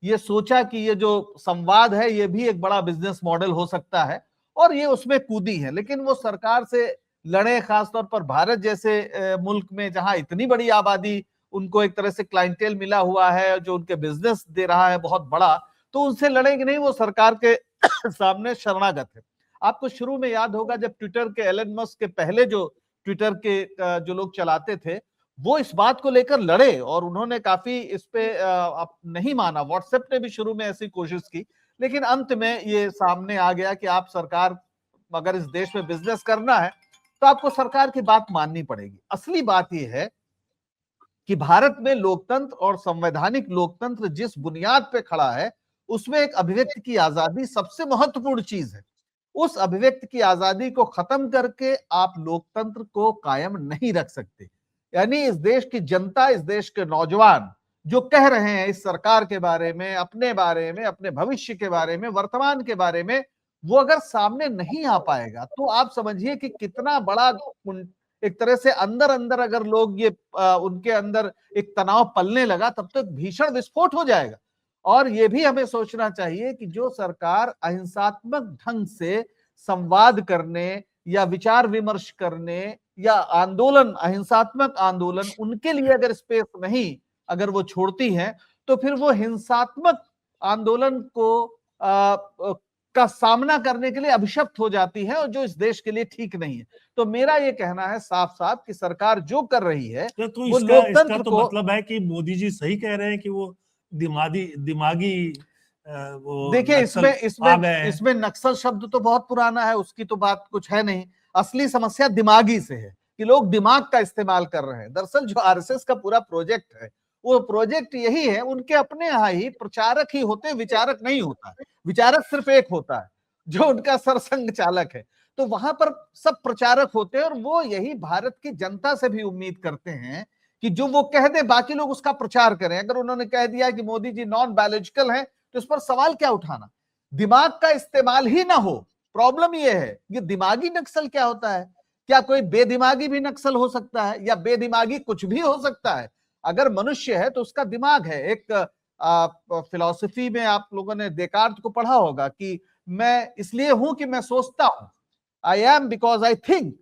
ये सोचा कि ये जो संवाद है ये भी एक बड़ा बिजनेस मॉडल हो सकता है, और ये उसमें कूदी है। लेकिन वो सरकार से लड़े, खासतौर पर भारत जैसे मुल्क में जहां इतनी बड़ी आबादी, उनको एक तरह से क्लाइंटेल मिला हुआ है जो उनके बिजनेस दे रहा है बहुत बड़ा, तो उनसे लड़ेंगे नहीं, वो सरकार के सामने शरणागत है। आपको शुरू में याद होगा जब ट्विटर के एलन मस्क के पहले जो ट्विटर के जो लोग चलाते थे, वो इस बात को लेकर लड़े और उन्होंने काफी इस पे नहीं माना। व्हाट्सएप ने भी शुरू में ऐसी कोशिश की, लेकिन अंत में ये सामने आ गया कि आप सरकार, अगर इस देश में बिजनेस करना है तो आपको सरकार की बात माननी पड़ेगी। असली बात यह है कि भारत में लोकतंत्र और संवैधानिक लोकतंत्र जिस बुनियाद पे खड़ा है, उसमें एक अभिव्यक्ति की आजादी सबसे महत्वपूर्ण चीज है। उस अभिव्यक्ति की आजादी को खत्म करके आप लोकतंत्र को कायम नहीं रख सकते। यानी इस देश की जनता, इस देश के नौजवान जो कह रहे हैं इस सरकार के बारे में, अपने बारे में, अपने भविष्य के बारे में, वर्तमान के बारे में, वो अगर सामने नहीं आ पाएगा तो आप समझिए कि कितना बड़ा एक तरह से अंदर अंदर अगर लोग ये उनके अंदर एक तनाव पलने लगा, तब तो भीषण विस्फोट हो जाएगा। और ये भी हमें सोचना चाहिए कि जो सरकार अहिंसात्मक ढंग से संवाद करने या विचार विमर्श करने या आंदोलन, अहिंसात्मक आंदोलन, उनके लिए अगर स्पेस नहीं अगर वो छोड़ती हैं, तो फिर वो हिंसात्मक आंदोलन को का सामना करने के लिए अभिशप्त हो जाती है, और जो इस देश के लिए ठीक नहीं है। तो मेरा ये कहना है साफ साफ कि सरकार जो कर रही है तो वो लोकतंत्र तो को, मतलब है कि मोदी जी सही कह रहे हैं कि वो दिमागी वो देखिए इसमें नक्सल नक्सल शब्द तो बहुत पुराना है, उसकी तो बात कुछ है नहीं। असली समस्या दिमागी से है कि लोग दिमाग का इस्तेमाल कर रहे हैं। दरअसल जो आरएसएस का पूरा प्रोजेक्ट है, वो प्रोजेक्ट यही है, उनके अपने यहाँ ही प्रचारक ही होते हैं, विचारक नहीं होता है। विचारक सिर्फ एक होता है जो उनका सरसंघ चालक है। तो वहां पर सब प्रचारक होते हैं, और वो यही भारत की जनता से भी उम्मीद करते हैं कि जो वो कह दे बाकी लोग उसका प्रचार करें। अगर उन्होंने कह दिया कि मोदी जी नॉन बायोलॉजिकल हैं, तो इस पर सवाल क्या उठाना। दिमाग का इस्तेमाल ही ना हो, प्रॉब्लम यह है। ये दिमागी नक्सल क्या होता है? क्या कोई बेदिमागी भी नक्सल हो सकता है, या बेदिमागी कुछ भी हो सकता है? अगर मनुष्य है तो उसका दिमाग है। एक फिलॉसफी में आप लोगों ने देकार्त को पढ़ा होगा कि मैं इसलिए हूं कि मैं सोचता हूं, I am because I think.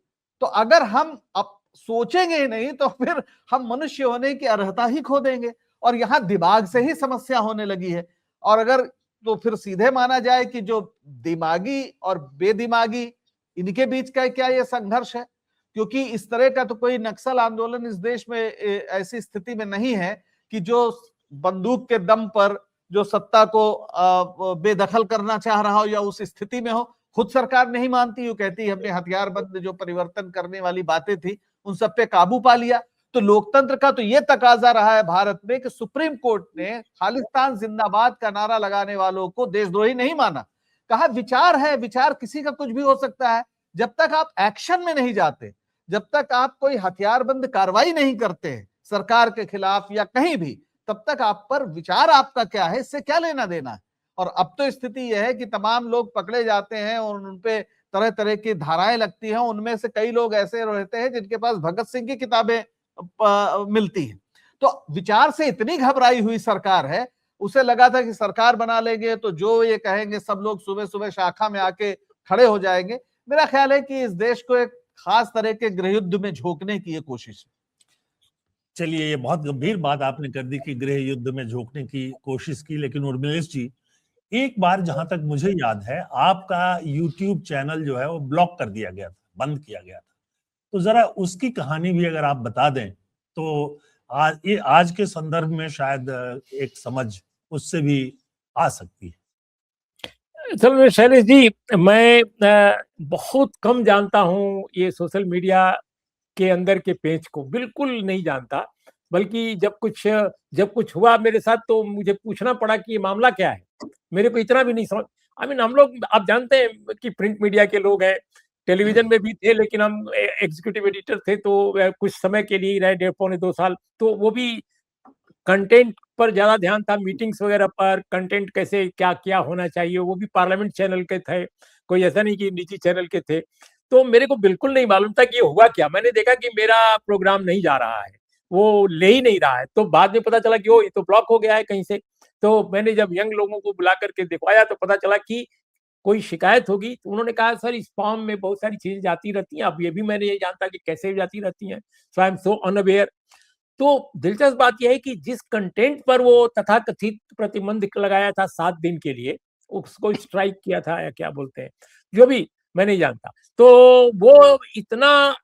तो अगर हम अब सोचेंगे ही नहीं तो फिर हम मनुष्य होने की अर्हता ही खो देंगे, और यहां दिमाग से ही समस्या होने लगी है। और अगर तो फिर सीधे माना जाए कि जो दिमागी और बेदिमागी, इनके बीच का क्या ये संघर्ष है? क्योंकि इस तरह का तो कोई नक्सल आंदोलन इस देश में ऐसी स्थिति में नहीं है कि जो बंदूक के दम पर जो सत्ता को बेदखल करना चाह रहा हो या उस स्थिति में हो। खुद सरकार नहीं मानती, वो कहती है हमने हथियारबंद जो परिवर्तन करने वाली बातें थी उन सब पे काबू पा लिया। तो लोकतंत्र का तो ये तकाजा रहा है भारत में कि सुप्रीम कोर्ट ने खालिस्तान जिंदाबाद का नारा लगाने वालों को देशद्रोही नहीं माना, कहा विचार है, विचार किसी का कुछ भी हो सकता है। जब तक आप एक्शन में नहीं जाते, जब तक आप कोई हथियारबंद कार्रवाई नहीं करते सरकार के खिलाफ या कहीं भी, तब तक आप पर विचार आपका क्या है, इससे क्या लेना देना है। और अब तो स्थिति यह है कि तमाम लोग पकड़े जाते हैं और उन पे तरह तरह की धाराएं लगती हैं। उनमें से कई लोग ऐसे रहते हैं जिनके पास भगत सिंह की किताबें मिलती हैं। तो विचार से इतनी घबराई हुई सरकार है, उसे लगा था कि सरकार बना लेंगे तो जो ये कहेंगे सब लोग सुबह सुबह शाखा में आके खड़े हो जाएंगे। मेरा ख्याल है कि इस देश को एक खास तरह के गृह युद्ध में झोंकने की ये कोशिश है। चलिए, ये बहुत गंभीर बात आपने कर दी कि गृह युद्ध में झोंकने की कोशिश की, लेकिन उर्मिलेश जी, एक बार जहां तक मुझे याद है आपका यूट्यूब चैनल जो है वो ब्लॉक कर दिया गया था, बंद किया गया था। तो जरा उसकी कहानी भी अगर आप बता दें तो आज के संदर्भ में शायद एक समझ उससे भी आ सकती है। असल में शैलेश जी, मैं बहुत कम जानता हूँ ये सोशल मीडिया के अंदर के पेज को, बिल्कुल नहीं जानता। बल्कि जब कुछ हुआ मेरे साथ तो मुझे पूछना पड़ा कि ये मामला क्या है। मेरे को इतना भी नहीं समझ, हम लोग, आप जानते हैं कि प्रिंट मीडिया के लोग हैं, टेलीविजन में भी थे, लेकिन हम एग्जीक्यूटिव एडिटर थे तो कुछ समय के लिए ही रहे, 1.5-2 साल। तो वो भी कंटेंट पर ज्यादा ध्यान था, मीटिंग्स वगैरह पर, कंटेंट कैसे क्या क्या होना चाहिए, वो भी पार्लियामेंट चैनल के थे, कोई ऐसा नहीं कि निजी चैनल के थे। तो मेरे को बिल्कुल नहीं मालूम था कि ये हुआ क्या। मैंने देखा कि मेरा प्रोग्राम नहीं जा रहा है, वो ले ही नहीं रहा है। तो बाद में पता चला कि ये तो ब्लॉक हो गया है कहीं से। तो मैंने जब यंग लोगों को बुला करके दिखवाया तो पता चला कि कोई शिकायत होगी। तो उन्होंने कहा सर इस फॉर्म में बहुत सारी चीजें जाती रहती हैं। अब ये भी मैंने ये जानता कि कैसे जाती रहती हैं। सो आई एम सो अनअवेयर। तो दिलचस्प बात यह है कि जिस कंटेंट पर वो तथाकथित प्रतिबंध लगाया था 7 दिन के लिए, उसको स्ट्राइक किया था या क्या बोलते हैं, जो भी, मैं नहीं जानता। तो वो इतना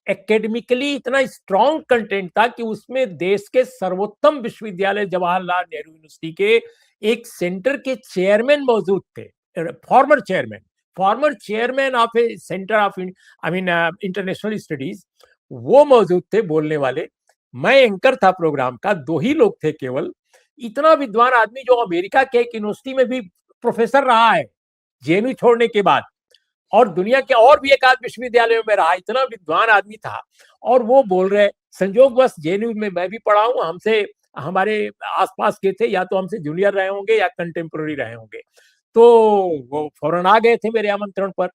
एकेडमिकली इतना स्ट्रॉन्ग कंटेंट था कि उसमें देश के सर्वोत्तम विश्वविद्यालय जवाहरलाल नेहरू यूनिवर्सिटी के एक सेंटर के चेयरमैन मौजूद थे, former chairman of A centre of international studies, वो मौजूद थे बोलने वाले। मैं एंकर था प्रोग्राम का, 2 ही लोग थे केवल। इतना विद्वान आदमी जो अमेरिका के एक यूनिवर्सिटी में भी प्रोफेसर रहा है जेएनयू छोड़ने के बाद, और दुनिया के और भी एक आध विश्वविद्यालयों में रहा, इतना विद्वान आदमी था। और वो बोल रहे, संयोगवश जेएनयू में मैं भी पढ़ा हूं, हमसे हमारे आसपास के थे, या तो हमसे जूनियर रहे होंगे या कंटेम्पोररी रहे होंगे। तो वो फौरन आ गए थे मेरे आमंत्रण पर।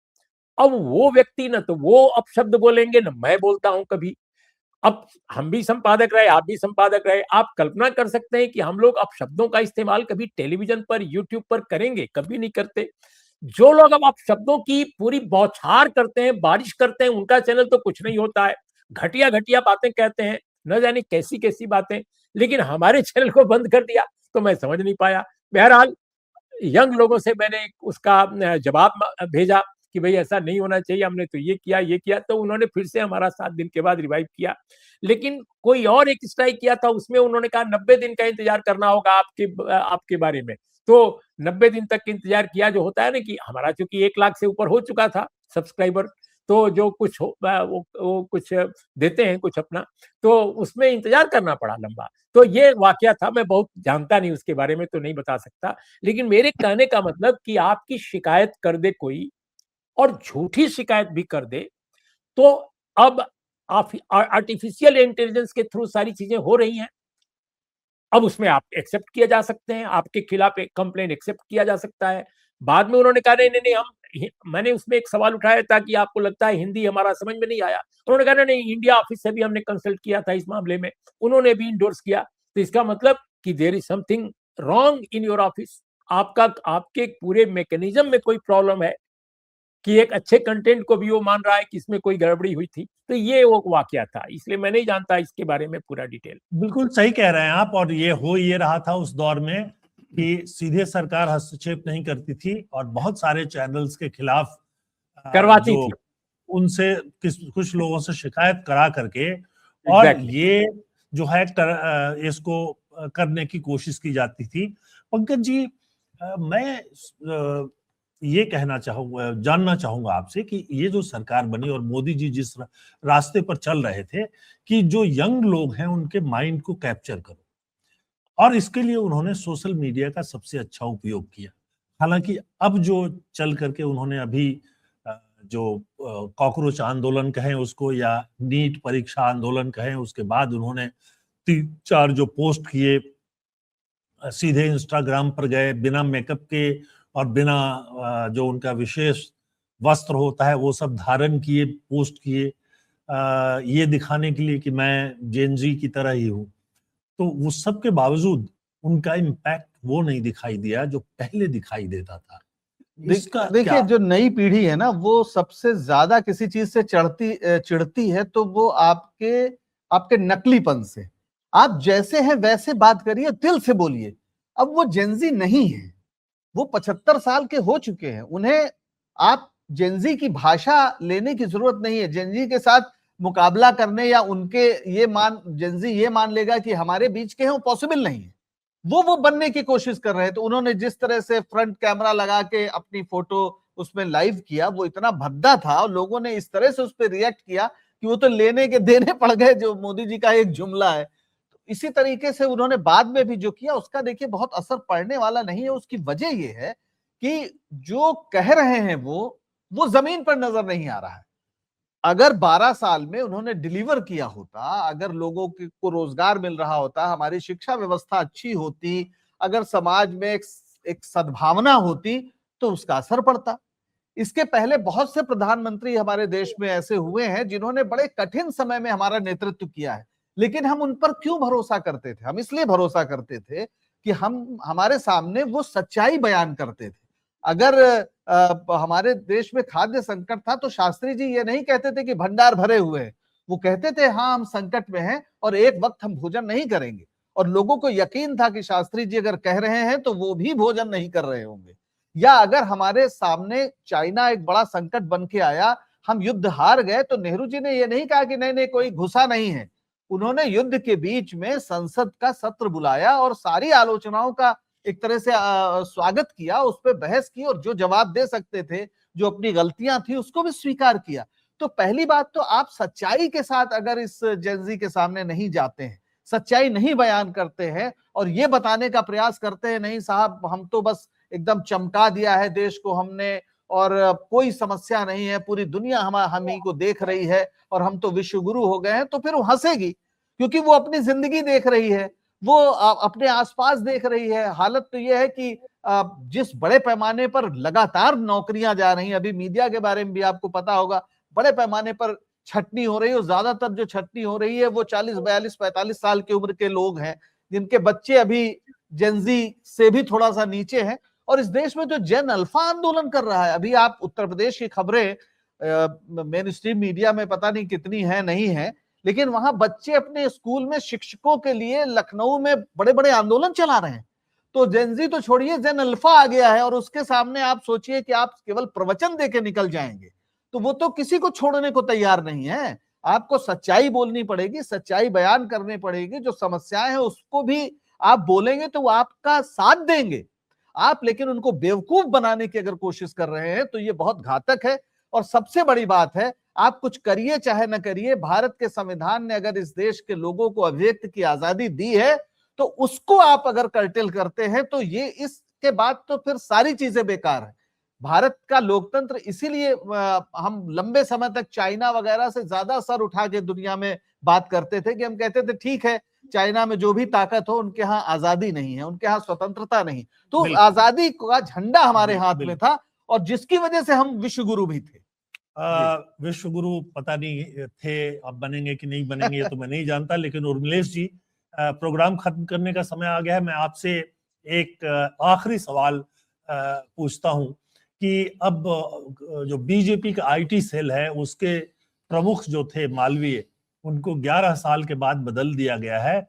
अब वो व्यक्ति न तो वो अपशब्द बोलेंगे, न मैं बोलता हूं कभी। अब हम भी संपादक रहे, आप भी संपादक रहे, आप कल्पना कर सकते हैं कि हम लोग अपशब्दों का इस्तेमाल कभी टेलीविजन पर, यूट्यूब पर करेंगे? कभी नहीं करते। जो लोग अब अपशब्दों की पूरी बौछार करते हैं, बारिश करते हैं, उनका चैनल तो कुछ नहीं होता है, घटिया घटिया बातें कहते हैं, न जाने कैसी कैसी बातें। लेकिन हमारे चैनल को बंद कर दिया, तो मैं समझ नहीं पाया। बहरहाल यंग लोगों से मैंने उसका जवाब भेजा कि भाई ऐसा नहीं होना चाहिए, हमने तो ये किया, तो उन्होंने फिर से हमारा 7 दिन के बाद रिवाइव किया। लेकिन कोई और एक स्ट्राइक किया था, उसमें उन्होंने कहा 90 दिन का इंतजार करना होगा आपके बारे में। तो 90 दिन तक इंतजार किया, जो होता है ना कि हमारा चूंकि 1 लाख से ऊपर हो चुका था सब्सक्राइबर, तो जो कुछ वो कुछ देते हैं कुछ अपना, तो उसमें इंतजार करना पड़ा लंबा। तो ये वाकया था, मैं बहुत जानता नहीं उसके बारे में, तो नहीं बता सकता। लेकिन मेरे कहने का मतलब कि आपकी शिकायत कर दे कोई, और झूठी शिकायत भी कर दे, तो अब आर्टिफिशियल इंटेलिजेंस के थ्रू सारी चीजें हो रही हैं। अब उसमें आप एक्सेप्ट किया जा सकते हैं, आपके खिलाफ एक कंप्लेन एक्सेप्ट किया जा सकता है। बाद में उन्होंने कहा नहीं, मैंने उसमें एक सवाल उठाया था कि आपको लगता है हिंदी हमारा समझ में नहीं आया। उन्होंने कहा नहीं, इंडिया ऑफिस से भी हमने कंसल्ट किया था इस मामले में, उन्होंने भी इंडोर्स किया। तो इसका मतलब कि there is something wrong in your office, आपके पूरे मैकेनिज्म में कोई प्रॉब्लम है कि एक अच्छे कंटेंट को भी वो मान रहा है कि इसमें कोई गड़बड़ी हुई थी। तो ये वो वाकया था, इसलिए मैं नहीं जानता इसके बारे में पूरा डिटेल। बिल्कुल सही कह रहे हैं आप। और ये रहा था उस दौर में कि सीधे सरकार हस्तक्षेप नहीं करती थी और बहुत सारे चैनल्स के खिलाफ करवाती थी, उनसे कुछ लोगों से शिकायत करा करके, और ये जो है इसको करने की कोशिश की जाती थी। पंकज जी, मैं ये जानना चाहूंगा आपसे कि ये जो सरकार बनी और मोदी जी जिस रास्ते पर चल रहे थे कि जो यंग लोग हैं उनके माइंड को कैप्चर करो, और इसके लिए उन्होंने सोशल मीडिया का सबसे अच्छा उपयोग किया। हालांकि अब जो चल करके उन्होंने अभी जो कॉकरोच आंदोलन कहें उसको या नीट परीक्षा आंदोलन कहें, उसके बाद उन्होंने 3-4 जो पोस्ट किए, सीधे इंस्टाग्राम पर गए बिना मेकअप के और बिना जो उनका विशेष वस्त्र होता है वो सब धारण किए, पोस्ट किए, ये दिखाने के लिए कि मैं जेनजी की तरह ही हूं। तो उस सब के बावजूद उनका इम्पैक्ट वो नहीं दिखाई दिया जो पहले दिखाई देता था। देखिए जो नई पीढ़ी है ना, वो सबसे ज्यादा किसी चीज से चिढ़ती है तो वो आपके नकलीपन से। आप जैसे हैं वैसे बात करिए, दिल से बोलिए। अब वो जेंजी नहीं है, वो 75 साल के हो चुके हैं। उन्हें आप जेंजी की भाषा लेने की जरूरत नहीं है। जेंजी के साथ मुकाबला करने या उनके जेंजी ये मान लेगा कि हमारे बीच के हैं, वो पॉसिबल नहीं है। वो बनने की कोशिश कर रहे हैं। तो उन्होंने जिस तरह से फ्रंट कैमरा लगा के अपनी फोटो उसमें लाइव किया, वो इतना भद्दा था और लोगों ने इस तरह से उस पर रिएक्ट किया कि वो तो लेने के देने पड़ गए, जो मोदी जी का एक जुमला है। तो इसी तरीके से उन्होंने बाद में भी जो किया उसका देखिए बहुत असर पड़ने वाला नहीं है। उसकी वजह ये है कि जो कह रहे हैं वो जमीन पर नजर नहीं आ रहा है। अगर 12 साल में उन्होंने डिलीवर किया होता, अगर लोगों को रोजगार मिल रहा होता, हमारी शिक्षा व्यवस्था अच्छी होती, अगर समाज में एक सद्भावना होती, तो उसका असर पड़ता। इसके पहले बहुत से प्रधानमंत्री हमारे देश में ऐसे हुए हैं जिन्होंने बड़े कठिन समय में हमारा नेतृत्व किया है, लेकिन हम उन पर क्यों भरोसा करते थे? हम इसलिए भरोसा करते थे कि हमारे सामने वो सच्चाई बयान करते थे। अगर हमारे देश में खाद्य संकट था तो शास्त्री जी ये नहीं कहते थे कि भंडार भरे हुए हैं। वो कहते थे हाँ हम संकट में हैं और एक वक्त हम भोजन नहीं करेंगे, और लोगों को यकीन था कि शास्त्री जी अगर कह रहे हैं तो वो भी भोजन नहीं कर रहे होंगे। या अगर हमारे सामने चाइना एक बड़ा संकट बन के आया, हम युद्ध हार गए, तो नेहरू जी ने ये नहीं कहा कि नहीं नहीं कोई घुसा नहीं है। उन्होंने युद्ध के बीच में संसद का सत्र बुलाया और सारी आलोचनाओं का एक तरह से स्वागत किया, उस पर बहस की, और जो जवाब दे सकते थे, जो अपनी गलतियां थी, उसको भी स्वीकार किया। तो पहली बात तो आप सच्चाई के साथ अगर इस जेंजी के सामने नहीं जाते हैं, सच्चाई नहीं बयान करते हैं और ये बताने का प्रयास करते हैं नहीं साहब हम तो बस एकदम चमका दिया है देश को हमने, और कोई समस्या नहीं है, पूरी दुनिया हम ही को देख रही है और हम तो विश्व गुरु हो गए हैं, तो फिर वो हंसेगी, क्योंकि वो अपनी जिंदगी देख रही है, वो अपने आसपास देख रही है। हालत तो ये है कि जिस बड़े पैमाने पर लगातार नौकरियां जा रही हैं, अभी मीडिया के बारे में भी आपको पता होगा, बड़े पैमाने पर छटनी हो रही है, और ज्यादातर जो छटनी हो रही है वो 40, 42, 45 साल की उम्र के लोग हैं, जिनके बच्चे अभी जेंजी से भी थोड़ा सा नीचे हैं। और इस देश में जो जेन अल्फा आंदोलन कर रहा है, अभी आप उत्तर प्रदेश की खबरें मेन स्ट्रीम मीडिया में पता नहीं कितनी है नहीं है, लेकिन वहां बच्चे अपने स्कूल में शिक्षकों के लिए लखनऊ में बड़े बड़े आंदोलन चला रहे हैं। तो जेनजी तो छोड़िए, जेन अल्फा आ गया है, और उसके सामने आप सोचिए कि आप केवल प्रवचन देके निकल जाएंगे, तो वो तो किसी को छोड़ने को तैयार नहीं है। आपको सच्चाई बोलनी पड़ेगी, सच्चाई बयान करनी पड़ेगी, जो समस्याएं हैं उसको भी आप बोलेंगे तो वो आपका साथ देंगे। आप लेकिन उनको बेवकूफ बनाने की अगर कोशिश कर रहे हैं तो ये बहुत घातक है। और सबसे बड़ी बात है, आप कुछ करिए चाहे न करिए, भारत के संविधान ने अगर इस देश के लोगों को अभिव्यक्ति की आजादी दी है, तो उसको आप अगर कर्टेल करते हैं तो ये इसके बाद तो फिर सारी चीजें बेकार है। भारत का लोकतंत्र इसीलिए हम लंबे समय तक चाइना वगैरह से ज्यादा सर उठा के दुनिया में बात करते थे कि हम कहते थे ठीक है चाइना में जो भी ताकत हो, उनके यहाँ आजादी नहीं है, उनके यहाँ स्वतंत्रता नहीं, तो उस आजादी का झंडा हमारे हाथ में था, और जिसकी वजह से हम विश्व गुरु भी थे। विश्व गुरु पता नहीं थे, अब बनेंगे कि नहीं बनेंगे ये तो मैं नहीं जानता। लेकिन उर्मिलेश जी, प्रोग्राम खत्म करने का समय आ गया है। मैं आपसे एक आखिरी सवाल पूछता हूं कि अब जो बीजेपी का आईटी सेल है उसके प्रमुख जो थे मालवीय, उनको 11 साल के बाद बदल दिया गया है।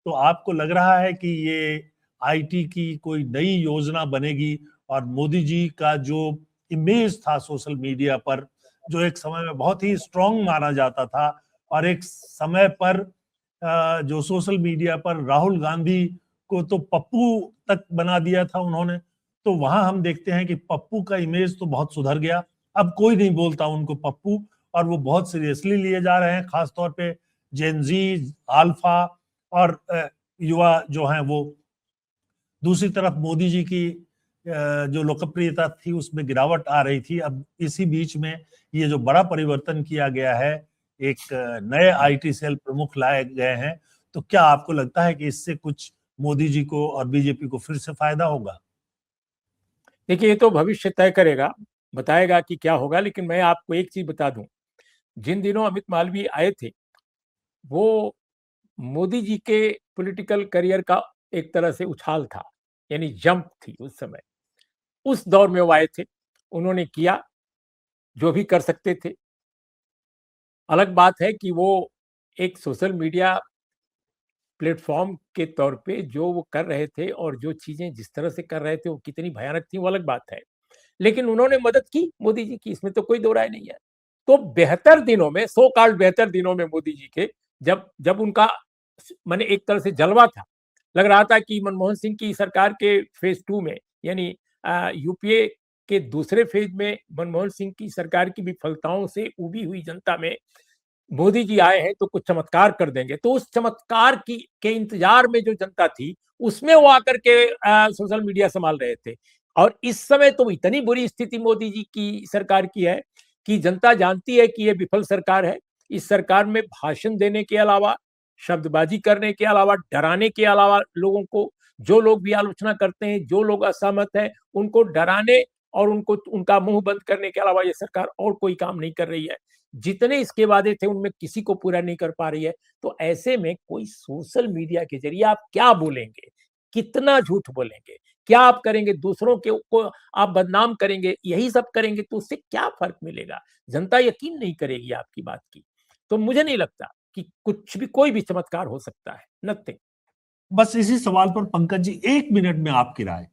तो आपको लग रहा है कि ये आईटी की कोई नई योजना बनेगी और मोदी जी का जो इमेज था सोशल मीडिया पर, जो एक समय में बहुत ही स्ट्रांग माना जाता था, और एक समय पर जो सोशल मीडिया पर राहुल गांधी को तो पप्पू तक बना दिया था उन्होंने, तो वहां हम देखते हैं कि पप्पू का इमेज तो बहुत सुधर गया, अब कोई नहीं बोलता उनको पप्पू, और वो बहुत सीरियसली लिए जा रहे हैं, खासतौर पे जेन जी, अल्फा और युवा जो हैं वो। दूसरी तरफ मोदी जी की जो लोकप्रियता थी उसमें गिरावट आ रही थी। अब इसी बीच में ये जो बड़ा परिवर्तन किया गया है, एक नए आईटी सेल प्रमुख लाए गए हैं, तो क्या आपको लगता है कि इससे कुछ मोदी जी को और बीजेपी को फिर से फायदा होगा? देखिए, ये तो भविष्य तय करेगा, बताएगा कि क्या होगा। लेकिन मैं आपको एक चीज बता दूं, जिन दिनों अमित मालवीय आए थे, वो मोदी जी के पॉलिटिकल करियर का एक तरह से उछाल था, यानी जंप थी उस समय। उस दौर में वो आए थे, उन्होंने किया जो भी कर सकते थे। अलग बात है कि वो एक सोशल मीडिया प्लेटफॉर्म के तौर पे जो वो कर रहे थे और जो चीजें जिस तरह से कर रहे थे वो कितनी भयानक थी, वो अलग बात है। लेकिन उन्होंने मदद की मोदी जी की, इसमें तो कोई दो राय नहीं है। तो बेहतर दिनों में, सो कॉल्ड बेहतर दिनों में मोदी जी के, जब जब उनका माने एक तरह से जलवा था, लग रहा था कि मनमोहन सिंह की सरकार के फेज 2 में, यानी यूपीए के दूसरे फेज में मनमोहन सिंह की सरकार की विफलताओं से उबी हुई जनता में मोदी जी आए हैं तो कुछ चमत्कार कर देंगे। तो उस चमत्कार की के इंतजार में जो जनता थी, उसमें वो आकर के सोशल मीडिया संभाल रहे थे। और इस समय तो इतनी बुरी स्थिति मोदी जी की सरकार की है कि जनता जानती है कि ये विफल सरकार है। इस सरकार में भाषण देने के अलावा, शब्दबाजी करने के अलावा, डराने के अलावा लोगों को, जो लोग भी आलोचना करते हैं, जो लोग असहमत हैं, उनको डराने और उनको उनका मुंह बंद करने के अलावा ये सरकार और कोई काम नहीं कर रही है। जितने इसके वादे थे उनमें किसी को पूरा नहीं कर पा रही है। तो ऐसे में कोई सोशल मीडिया के जरिए आप क्या बोलेंगे, कितना झूठ बोलेंगे, क्या आप करेंगे, दूसरों के को आप बदनाम करेंगे, यही सब करेंगे तो उससे क्या फर्क मिलेगा? जनता यकीन नहीं करेगी आपकी बात की। तो मुझे नहीं लगता कि कुछ भी, कोई भी चमत्कार हो सकता है, नथिंग। बस इसी सवाल पर पंकज जी 1 मिनट में आपकी राय।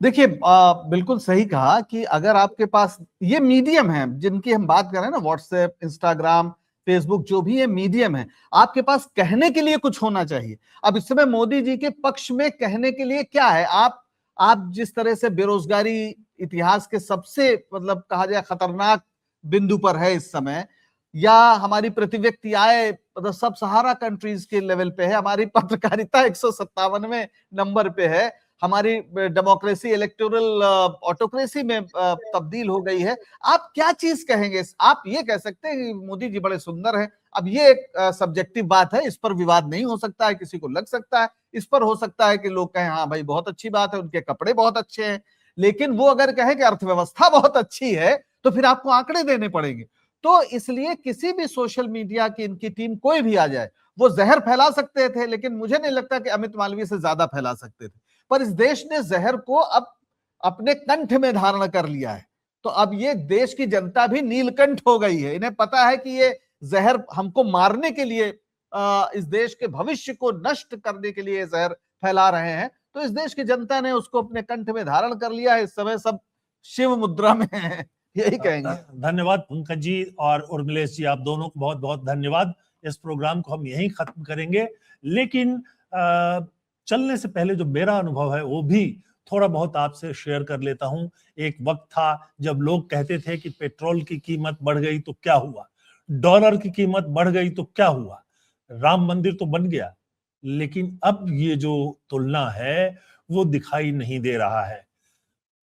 देखिए, बिल्कुल सही कहा कि अगर आपके पास ये मीडियम है जिनकी हम बात कर रहे हैं ना, व्हाट्सएप, इंस्टाग्राम, फेसबुक, जो भी ये मीडियम है, आपके पास कहने के लिए कुछ होना चाहिए। अब इस समय मोदी जी के पक्ष में कहने के लिए क्या है? आप जिस तरह से बेरोजगारी इतिहास के सबसे, मतलब कहा जाए, खतरनाक बिंदु पर है इस समय, या हमारी प्रति व्यक्ति आय मतलब सब सहारा कंट्रीज के लेवल पे है, हमारी पत्रकारिता 157वें नंबर पे है, हमारी डेमोक्रेसी इलेक्टोरल ऑटोक्रेसी में तब्दील हो गई है। आप क्या चीज कहेंगे? आप ये कह सकते हैं कि मोदी जी बड़े सुंदर हैं। अब ये एक सब्जेक्टिव बात है, इस पर विवाद नहीं हो सकता है, किसी को लग सकता है, इस पर हो सकता है कि लोग कहें हाँ भाई बहुत अच्छी बात है, उनके कपड़े बहुत अच्छे हैं। लेकिन वो अगर कहे कि अर्थव्यवस्था बहुत अच्छी है, तो फिर आपको आंकड़े देने पड़ेंगे। तो इसलिए किसी भी सोशल मीडिया की इनकी टीम कोई भी आ जाए, वो जहर फैला सकते थे, लेकिन मुझे नहीं लगता कि अमित मालवीय से ज्यादा फैला सकते थे। पर इस देश ने जहर को अब अपने कंठ में धारण कर लिया है। तो अब ये देश की जनता भी नीलकंठ हो गई है। इन्हें पता है कि ये जहर हमको मारने के लिए, इस देश के भविष्य को नष्ट करने के लिए जहर फैला रहे हैं। तो इस देश की जनता ने उसको अपने कंठ में धारण कर लिया है। इस समय सब शिव मुद्रा में है, यही कहेंगे। धन्यवाद पंकज जी और उर्मिलेश जी, आप दोनों को बहुत बहुत धन्यवाद। इस प्रोग्राम को हम यहीं खत्म करेंगे, लेकिन चलने से पहले जो मेरा अनुभव है वो भी थोड़ा बहुत आपसे शेयर कर लेता हूं। एक वक्त था जब लोग कहते थे कि पेट्रोल की कीमत बढ़ गई तो क्या हुआ, डॉलर की कीमत बढ़ गई तो क्या हुआ, राम मंदिर तो बन गया। लेकिन अब ये जो तुलना है वो दिखाई नहीं दे रहा है।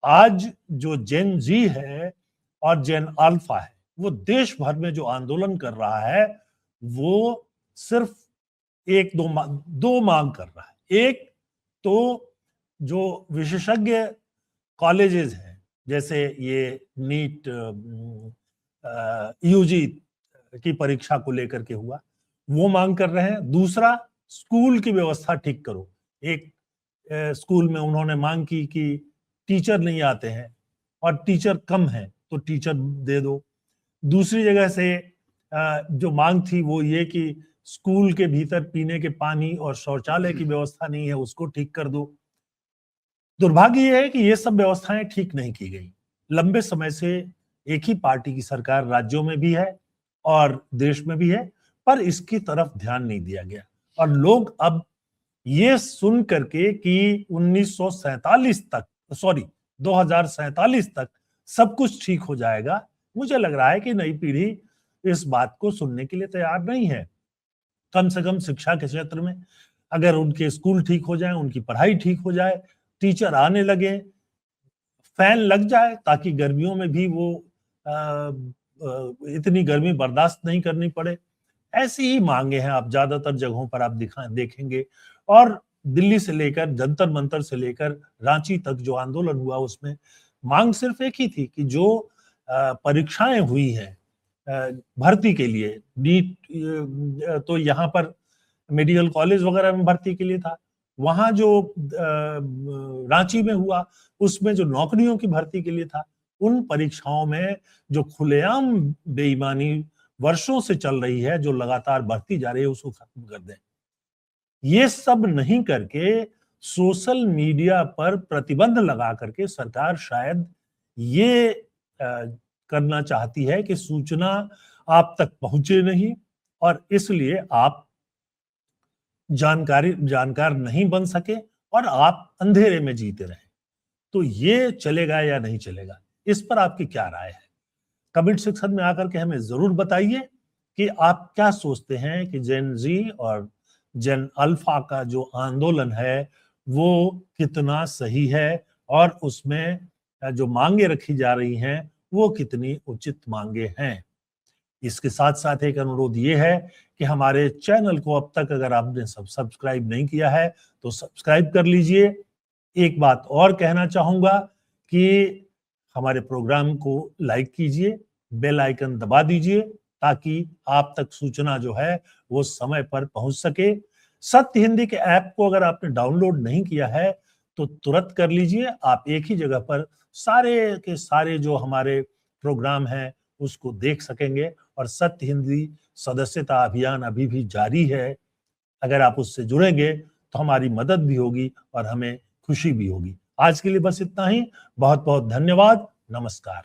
आज जो जेन जी है और जेन अल्फा है, वो देश भर में जो आंदोलन कर रहा है वो सिर्फ दो मांग कर रहा है। एक तो जो विशेषज्ञ कॉलेजेस हैं, जैसे ये नीट यूजी की परीक्षा को लेकर के हुआ, वो मांग कर रहे हैं। दूसरा, स्कूल की व्यवस्था ठीक करो। एक स्कूल में उन्होंने मांग की कि टीचर नहीं आते हैं और टीचर कम है तो टीचर दे दो। दूसरी जगह से जो मांग थी वो ये कि स्कूल के भीतर पीने के पानी और शौचालय की व्यवस्था नहीं है, उसको ठीक कर दो। दुर्भाग्य यह है कि ये सब व्यवस्थाएं ठीक नहीं की गई। लंबे समय से एक ही पार्टी की सरकार राज्यों में भी है और देश में भी है, पर इसकी तरफ ध्यान नहीं दिया गया। और लोग अब ये सुन करके कि 1947 तक 2047 तक सब कुछ ठीक हो जाएगा, मुझे लग रहा है कि नई पीढ़ी इस बात को सुनने के लिए तैयार नहीं है। कम से कम शिक्षा के क्षेत्र में अगर उनके स्कूल ठीक हो जाए, उनकी पढ़ाई ठीक हो जाए, टीचर आने लगे, फैन लग जाए ताकि गर्मियों में भी वो इतनी गर्मी बर्दाश्त नहीं करनी पड़े, ऐसी ही मांगे हैं। आप ज्यादातर जगहों पर आप देखेंगे। और दिल्ली से लेकर जंतर मंतर से लेकर रांची तक जो आंदोलन हुआ उसमें मांग सिर्फ एक ही थी कि जो परीक्षाएं हुई हैं भर्ती के लिए, नीट तो यहाँ पर मेडिकल कॉलेज वगैरह में भर्ती के लिए था, वहां जो रांची में हुआ उसमें जो नौकरियों की भर्ती के लिए था, उन परीक्षाओं में जो खुलेआम बेईमानी वर्षों से चल रही है, जो लगातार बढ़ती जा रही है, उसको खत्म कर दें। ये सब नहीं करके सोशल मीडिया पर प्रतिबंध लगा करके सरकार शायद ये करना चाहती है कि सूचना आप तक पहुंचे नहीं और इसलिए आप जानकार नहीं बन सके और आप अंधेरे में जीते रहें। तो ये चलेगा या नहीं चलेगा, इस पर आपकी क्या राय है? कमेंट सेक्शन में आकर के हमें जरूर बताइए कि आप क्या सोचते हैं कि जेन जी और जेन अल्फा का जो आंदोलन है वो कितना सही है और उसमें जो मांगे रखी जा रही हैं वो कितनी उचित मांगे हैं। इसके साथ साथ एक अनुरोध ये है कि हमारे चैनल को अब तक अगर आपने सब्सक्राइब नहीं किया है तो सब्सक्राइब कर लीजिए। एक बात और कहना चाहूंगा कि हमारे प्रोग्राम को लाइक कीजिए, बेल आइकन दबा दीजिए ताकि आप तक सूचना जो है वो समय पर पहुंच सके। सत्य हिंदी के ऐप को अगर आपने डाउनलोड नहीं किया है तो तुरंत कर लीजिए। आप एक ही जगह पर सारे के सारे जो हमारे प्रोग्राम हैं उसको देख सकेंगे और सत्य हिंदी सदस्यता अभियान अभी भी जारी है। अगर आप उससे जुड़ेंगे तो हमारी मदद भी होगी और हमें खुशी भी होगी। आज के लिए बस इतना ही। बहुत बहुत धन्यवाद। नमस्कार।